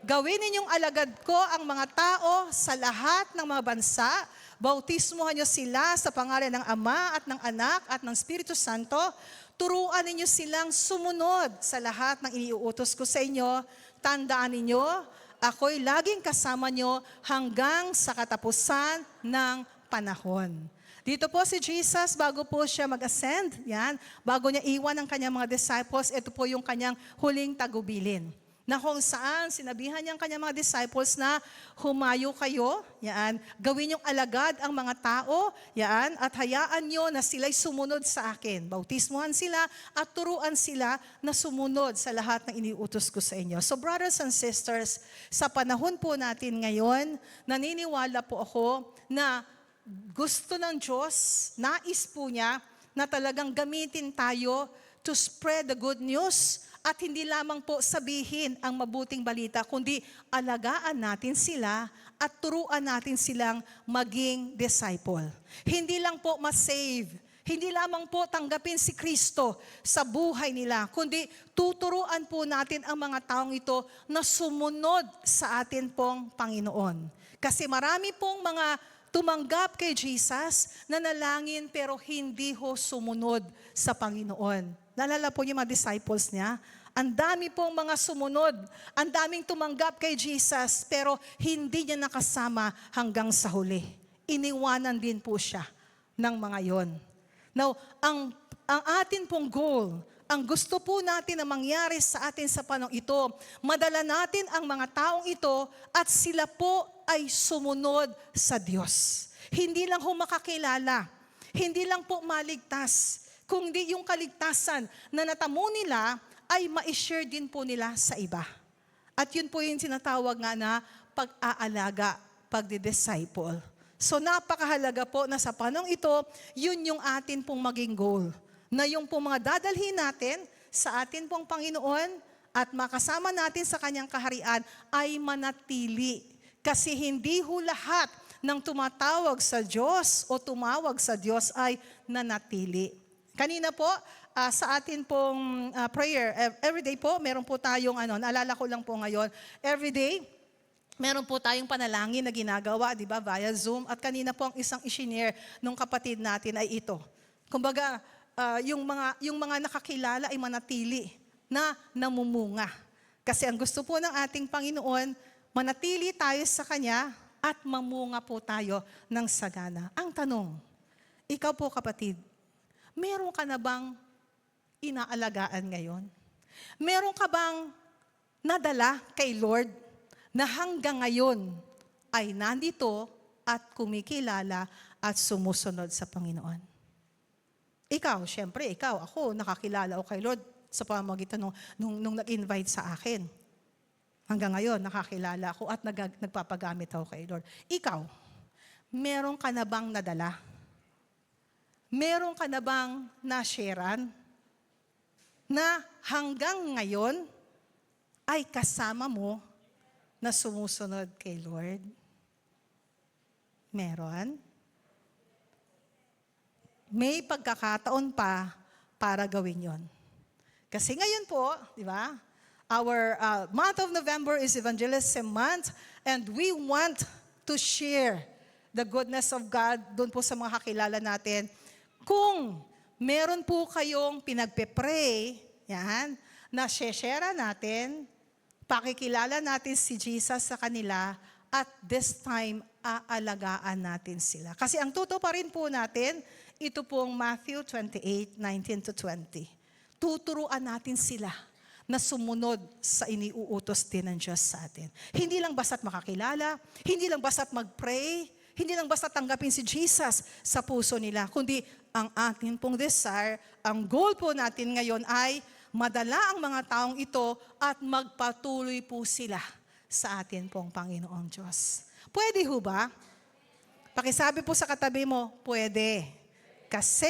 gawin ninyong alagad ko ang mga tao sa lahat ng mga bansa, bautismuhan niyo sila sa pangalan ng Ama at ng Anak at ng Espiritu Santo, turuan ninyo silang sumunod sa lahat ng iniuutos ko sa inyo, tandaan ninyo, ako'y laging kasama nyo hanggang sa katapusan ng panahon. Dito po si Jesus, bago po siya mag-ascend, yan, bago niya iwan ang kanyang mga disciples, ito po yung kanyang huling tagubilin. Na kung saan sinabihan niya ang kanyang mga disciples na humayo kayo, yan, gawin yung alagad ang mga tao, yan, at hayaan nyo na sila'y sumunod sa akin. Bautismuhan sila at turuan sila na sumunod sa lahat ng iniutos ko sa inyo. So brothers and sisters, sa panahon po natin ngayon, naniniwala po ako na gusto ng Diyos, nais po niya na talagang gamitin tayo to spread the good news at hindi lamang po sabihin ang mabuting balita, kundi alagaan natin sila at turuan natin silang maging disciple. Hindi lang po ma-save, hindi lamang po tanggapin si Kristo sa buhay nila, kundi tuturuan po natin ang mga taong ito na sumunod sa atin pong Panginoon. Kasi marami pong mga tumanggap kay Jesus, nanalangin pero hindi ho sumunod sa Panginoon. Nalala po yung mga disciples niya, ang dami pong mga sumunod, ang daming tumanggap kay Jesus, pero hindi niya nakasama hanggang sa huli. Iniwanan din po siya ng mga yon. Now, ang atin pong goal, ang gusto po natin na mangyari sa atin sa panahon ito, madala natin ang mga taong ito at sila po ay sumunod sa Diyos. Hindi lang ho makakilala, hindi lang po maligtas, kundi yung kaligtasan na natamo nila ay ma-share din po nila sa iba. At yun po yung sinatawag nga na pag-aalaga, pagdi-disciple. So napakahalaga po na sa panahon ito, yun yung atin pong maging goal. Na yung pong mga dadalhin natin sa atin pong Panginoon at makasama natin sa Kanyang kaharian ay manatili. Kasi hindi ho lahat ng tumatawag sa Diyos o tumawag sa Diyos ay nanatili. Kanina po, sa atin pong prayer, everyday po, meron po tayong, naalala ko lang po ngayon, everyday, meron po tayong panalangin na ginagawa, di ba, via Zoom. At kanina po ang isang isinare nung kapatid natin ay ito. Kumbaga, yung mga nakakilala ay manatili na namumunga. Kasi ang gusto po ng ating Panginoon, manatili tayo sa Kanya at mamunga po tayo ng sagana. Ang tanong, ikaw po kapatid, meron ka na bang inaalagaan ngayon? Meron ka bang nadala kay Lord na hanggang ngayon ay nandito at kumikilala at sumusunod sa Panginoon? Ikaw, syempre, ako, nakakilala ako kay Lord sa pamamagitan nung nag-invite sa akin. Hanggang ngayon, nakakilala ako at nagpapagamit ako kay Lord. Ikaw, meron ka na bang nadala? Meron ka na bang na-sharean na hanggang ngayon ay kasama mo na sumusunod kay Lord? Meron? May pagkakataon pa para gawin yon. Kasi ngayon po, di ba, our month of November is Evangelism Month and we want to share the goodness of God doon po sa mga kakilala natin. Kung meron po kayong pinagpe-pray, yan, na share natin, pakikilala natin si Jesus sa kanila, at this time, aalagaan natin sila. Kasi ang tuto pa rin po natin, ito pong Matthew 28:19-20. Tuturuan natin sila na sumunod sa iniuutos din ng Diyos sa atin. Hindi lang basta't makakilala, hindi lang basta't mag-pray, hindi lang basta tanggapin si Jesus sa puso nila, kundi ang atin pong desire, ang goal po natin ngayon ay madala ang mga taong ito at magpatuloy po sila sa atin pong Panginoong Diyos. Pwede ho ba? Pakisabi po sa katabi mo, pwede. Kasi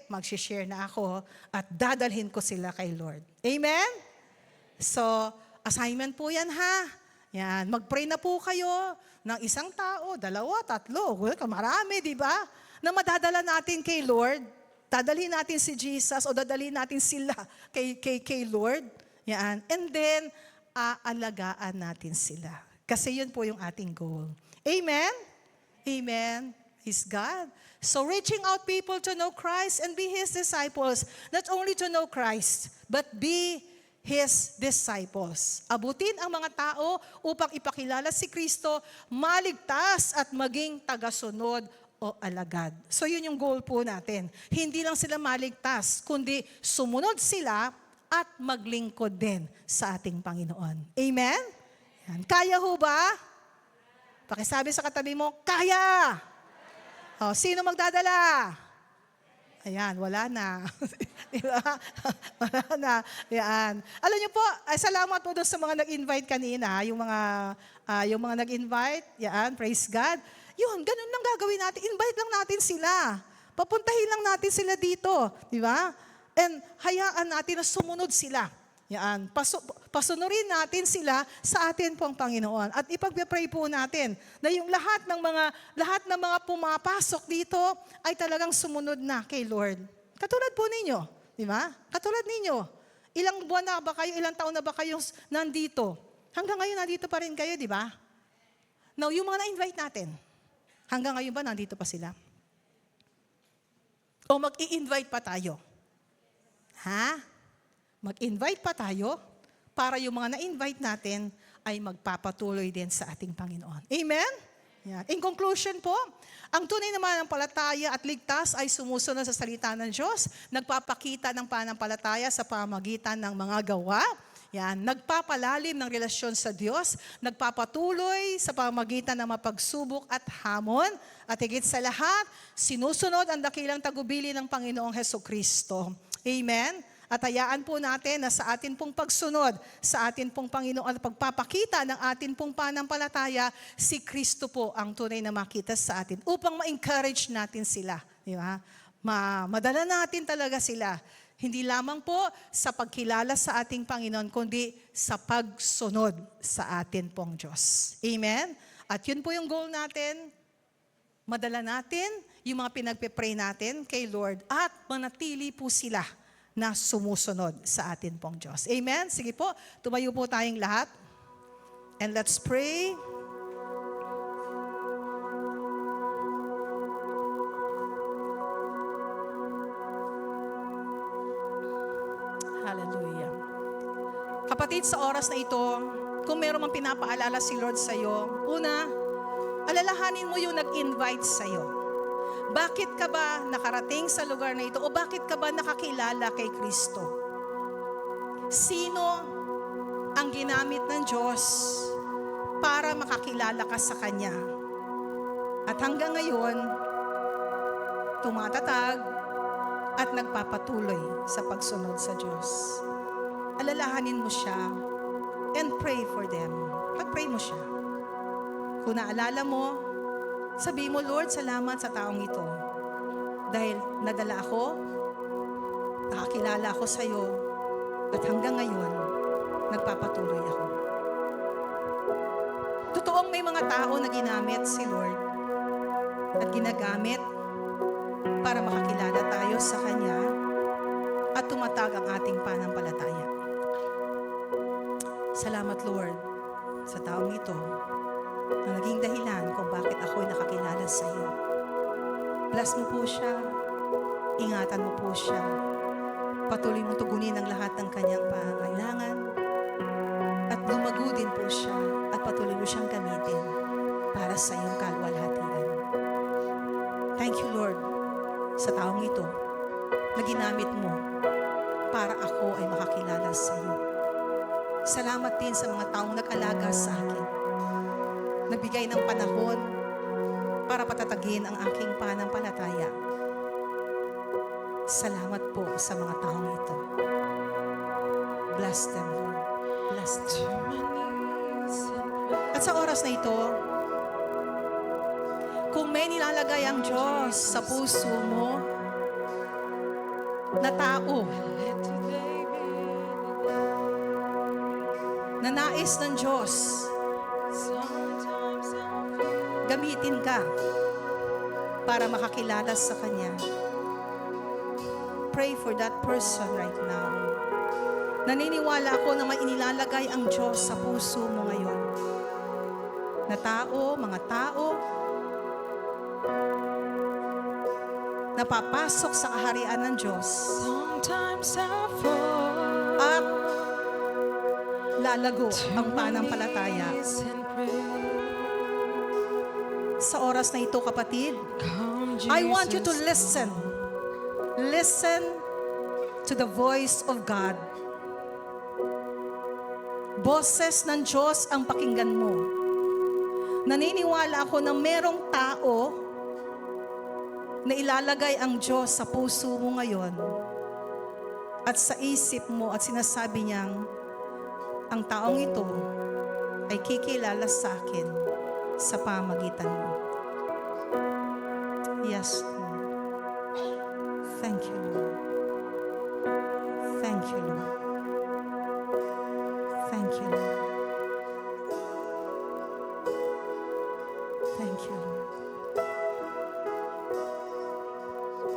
mag-share na ako at dadalhin ko sila kay Lord. Amen? So, assignment po yan ha. Yan, mag-pray na po kayo ng isang tao, 2, 3, marami, di ba? Na madadala natin kay Lord. Dadalhin natin si Jesus o dadalhin natin sila kay Lord. Yan. And then, aalagaan natin sila. Kasi yun po yung ating goal. Amen? Amen. Praise God. So reaching out people to know Christ and be His disciples. Not only to know Christ, but be His disciples. Abutin ang mga tao upang ipakilala si Kristo, maligtas at maging tagasunod o alagad. So yun yung goal po natin. Hindi lang sila maligtas, kundi sumunod sila at maglingkod din sa ating Panginoon. Amen? Yan. Kaya ho ba? Pakisabi sa katabi mo, kaya! O, sino magdadala? Ayan, wala na. Diba? Wala na. Ayan. Alam niyo po, salamat po doon sa mga nag-invite kanina, yung mga nag-invite, yan, praise God. Yun, ganun lang gagawin natin. Invite lang natin sila. Papuntahin lang natin sila dito. Di ba? And hayaan natin na sumunod sila. Yan. Pasunurin natin sila sa atin pong Panginoon. At ipag-pray po natin na yung lahat ng mga pumapasok dito ay talagang sumunod na kay Lord. Katulad po ninyo. Di ba? Katulad ninyo. Ilang buwan na ba kayo, ilang taon na ba kayo nandito? Hanggang ngayon nandito pa rin kayo, di ba? Now, yung mga na-invite natin, hanggang ngayon ba nandito pa sila? O mag-i-invite pa tayo? Ha? Mag-invite pa tayo para yung mga na-invite natin ay magpapatuloy din sa ating Panginoon. Amen? Yan. In conclusion po, ang tunay naman ng palataya at ligtas ay sumusunod sa salita ng Diyos, nagpapakita ng pananampalataya sa pamagitan ng mga gawa. Yan, nagpapalalim ng relasyon sa Diyos, nagpapatuloy sa pamagitan ng mapagsubok at hamon, at higit sa lahat, sinusunod ang dakilang tagubili ng Panginoong Hesukristo. Amen? At hayaan po natin na sa atin pong pagsunod, sa atin pong Panginoon at pagpapakita ng atin pong pananampalataya, si Kristo po ang tunay na makita sa atin upang ma-encourage natin sila. Di ba? Madala natin talaga sila. Hindi lamang po sa pagkilala sa ating Panginoon, kundi sa pagsunod sa atin pong Diyos. Amen? At yun po yung goal natin, madala natin yung mga pinagpe-pray natin kay Lord at manatili po sila na sumusunod sa atin pong Diyos. Amen? Sige po, tumayo po tayong lahat. And let's pray. Hallelujah. Kapatid, sa oras na ito, kung meron mang pinapaalala si Lord sa iyo, una, alalahanin mo yung nag-invite sa iyo. Bakit ka ba nakarating sa lugar na ito? O bakit ka ba nakakilala kay Kristo? Sino ang ginamit ng Diyos para makakilala ka sa Kanya? At hanggang ngayon, tumatatag at nagpapatuloy sa pagsunod sa Diyos. Alalahanin mo siya and pray for them. Pag-pray mo siya. Kung naalala mo, sabihin mo, Lord, salamat sa taong ito. Dahil nadala ako, nakakilala ako sa iyo, at hanggang ngayon, nagpapatuloy ako. Totoong may mga tao na ginamit si Lord at ginagamit para makakilala tayo sa Kanya at tumatag ang ating pananampalataya. Salamat, Lord, sa taong ito na naging dahilan kung bakit ako'y nakakilala sa iyo. Bless mo po siya. Ingatan mo po siya. Patuloy mo tugunin ang lahat ng kanyang pangangailangan. At lumago din po siya at patuloy mo siyang gamitin para sa iyong kalwalhatian. Thank you, Lord, sa taong ito na ginamit mo para ako ay makakilala sa iyo. Salamat din sa mga taong nag-alaga sa akin, nagbigay ng panahon para patatagin ang aking pananampalataya. Salamat po sa mga taong ito. Bless them, Lord. Bless them. At sa oras na ito, kung may nilalagay ang Diyos sa puso mo na tao na nais ng Diyos gamitin ka para makakilala sa Kanya, pray for that person right now. Naniniwala ako na may inilalagay ang Diyos sa puso mo ngayon. Na tao, mga tao, na papasok sa kaharian ng Diyos at lalago ang pananampalataya. Sa oras na ito, kapatid, I want you to listen. Listen to the voice of God. Boses ng Diyos ang pakinggan mo. Naniniwala ako na merong tao na ilalagay ang Diyos sa puso mo ngayon at sa isip mo at sinasabi niyang, ang taong ito ay kikilala sa akin sa pamagitan mo. Yes, Lord. Thank you, Lord. Thank you, Lord. Thank you, Lord. Thank you, Lord.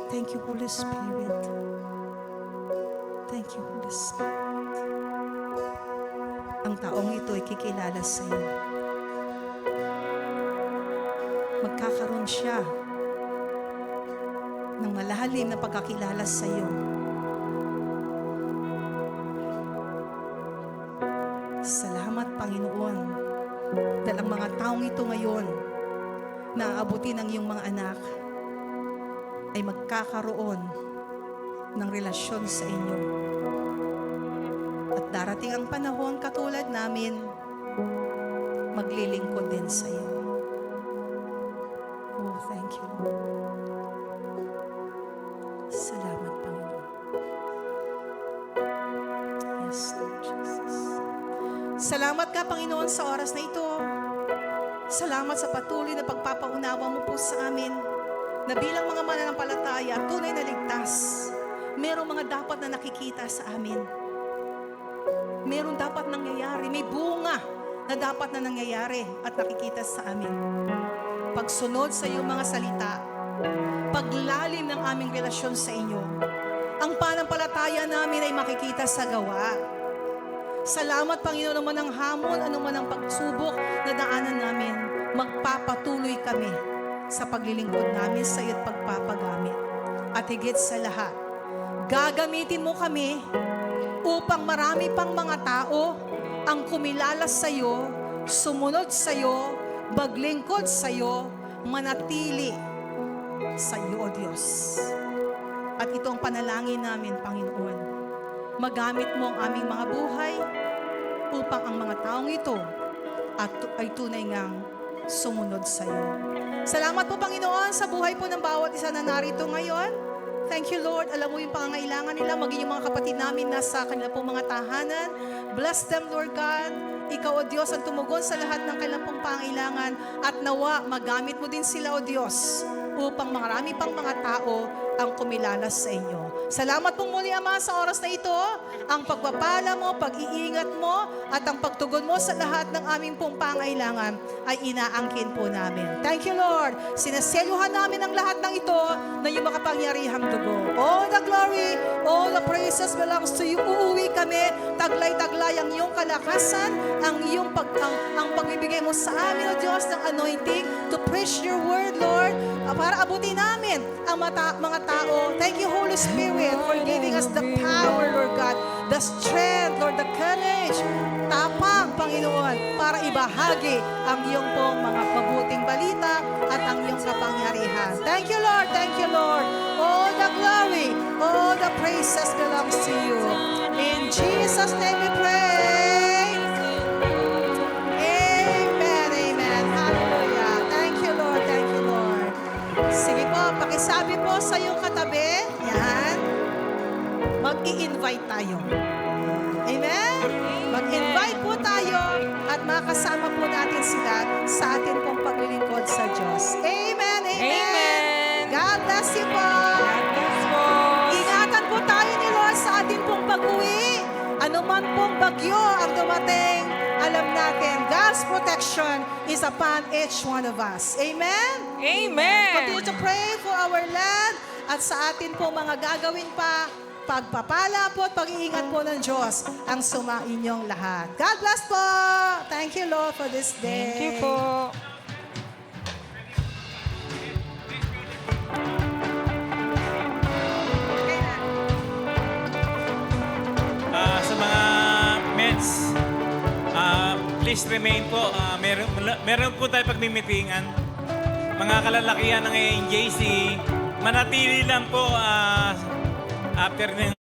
Thank you, Holy Spirit. Thank you, Holy Spirit. Ang taong ito ay kikilala sa iyo. Magkakaroon siya ng malalim na pagkakilala sa iyo. Salamat, Panginoon, dahil ang mga taong ito ngayon na aabutin ng iyong mga anak ay magkakaroon ng relasyon sa inyo. At darating ang panahon katulad namin, maglilingkod din sa iyo. Oh, thank you, Lord. Salamat, Panginoon. Yes, Lord Jesus. Salamat ka, Panginoon, sa oras na ito. Salamat sa patuloy na pagpapaunawa mo po sa amin na bilang mga mananampalataya, tunay na ligtas, merong mga dapat na nakikita sa amin. Meron dapat nangyayari, may bunga na dapat na nangyayari at nakikita sa amin. Pagsunod sa iyong mga salita, paglalim ng aming relasyon sa inyo, ang pananampalataya namin ay makikita sa gawa. Salamat, Panginoon, naman ang hamon, anuman ang pagsubok na daanan namin, magpapatuloy kami sa paglilingkod namin sa iyo at pagpapagamit. At higit sa lahat, gagamitin mo kami upang marami pang mga tao ang kumilala sa iyo, sumunod sa iyo, maglingkod sa iyo, manatili sa iyo, O Diyos. At ito ang panalangin namin, Panginoon. Magamit mo ang aming mga buhay upang ang mga taong ito ay tunay ngang sumunod sa iyo. Salamat po, Panginoon, sa buhay po ng bawat isa na narito ngayon. Thank you, Lord. Alam mo yung pangangailangan nila, maging yung mga kapatid namin nasa kanila pong mga tahanan. Bless them, Lord God. Ikaw, O Diyos, ang tumugon sa lahat ng kanilang pong pangangailangan at nawa, magamit mo din sila, O Diyos, upang marami pang mga tao ang kumilala sa inyo. Salamat po muli, Ama, sa oras na ito. Ang pagpapala mo, pag-iingat mo, at ang pagtugon mo sa lahat ng aming pong pangailangan ay inaangkin po namin. Thank you, Lord. Sinaseluhan namin ang lahat ng ito na yung makapangyarihang dugo. All the glory, all the praises belongs to you. Uuwi kami, taglay-taglay ang iyong kalakasan, ang pagbibigay mo sa amin, O Diyos, ng anointing to preach your word, Lord, para abutin namin ang mga tao. Thank you, Holy Spirit, for giving us the power, Lord God, the strength, Lord, the courage, tapang, Panginoon, para ibahagi ang iyong pong mga mabuting balita at ang iyong kapangyarihan. Thank you, Lord. Thank you, Lord. All the glory, all the praises belongs to you. In Jesus' name we pray. Amen, amen. Hallelujah. Thank you, Lord. Thank you, Lord. Sige po, pakisabi po sa iyong katabi. Yan. Mag-i-invite tayo. Amen? Mag-invite po tayo at makasama po natin sila sa atin pong paglilingkod sa Diyos. Amen, amen. Amen. God bless you po. God bless po. Ingatan po tayo ni Lord sa atin pong pag-uwi. Ano man pong bagyo ang dumating, alam natin, God's protection is upon each one of us. Amen? Amen. Continue to pray for our land at sa atin po mga gagawin pa, pagpapala po at pag-iingat po ng Diyos ang sumainyong lahat. God bless po! Thank you, Lord, for this day. Thank you po. Sa mga meds, please remain po. Meron po tayo pagmimitingan. Mga kalalakihan ng ANJC, manatili lang po after ng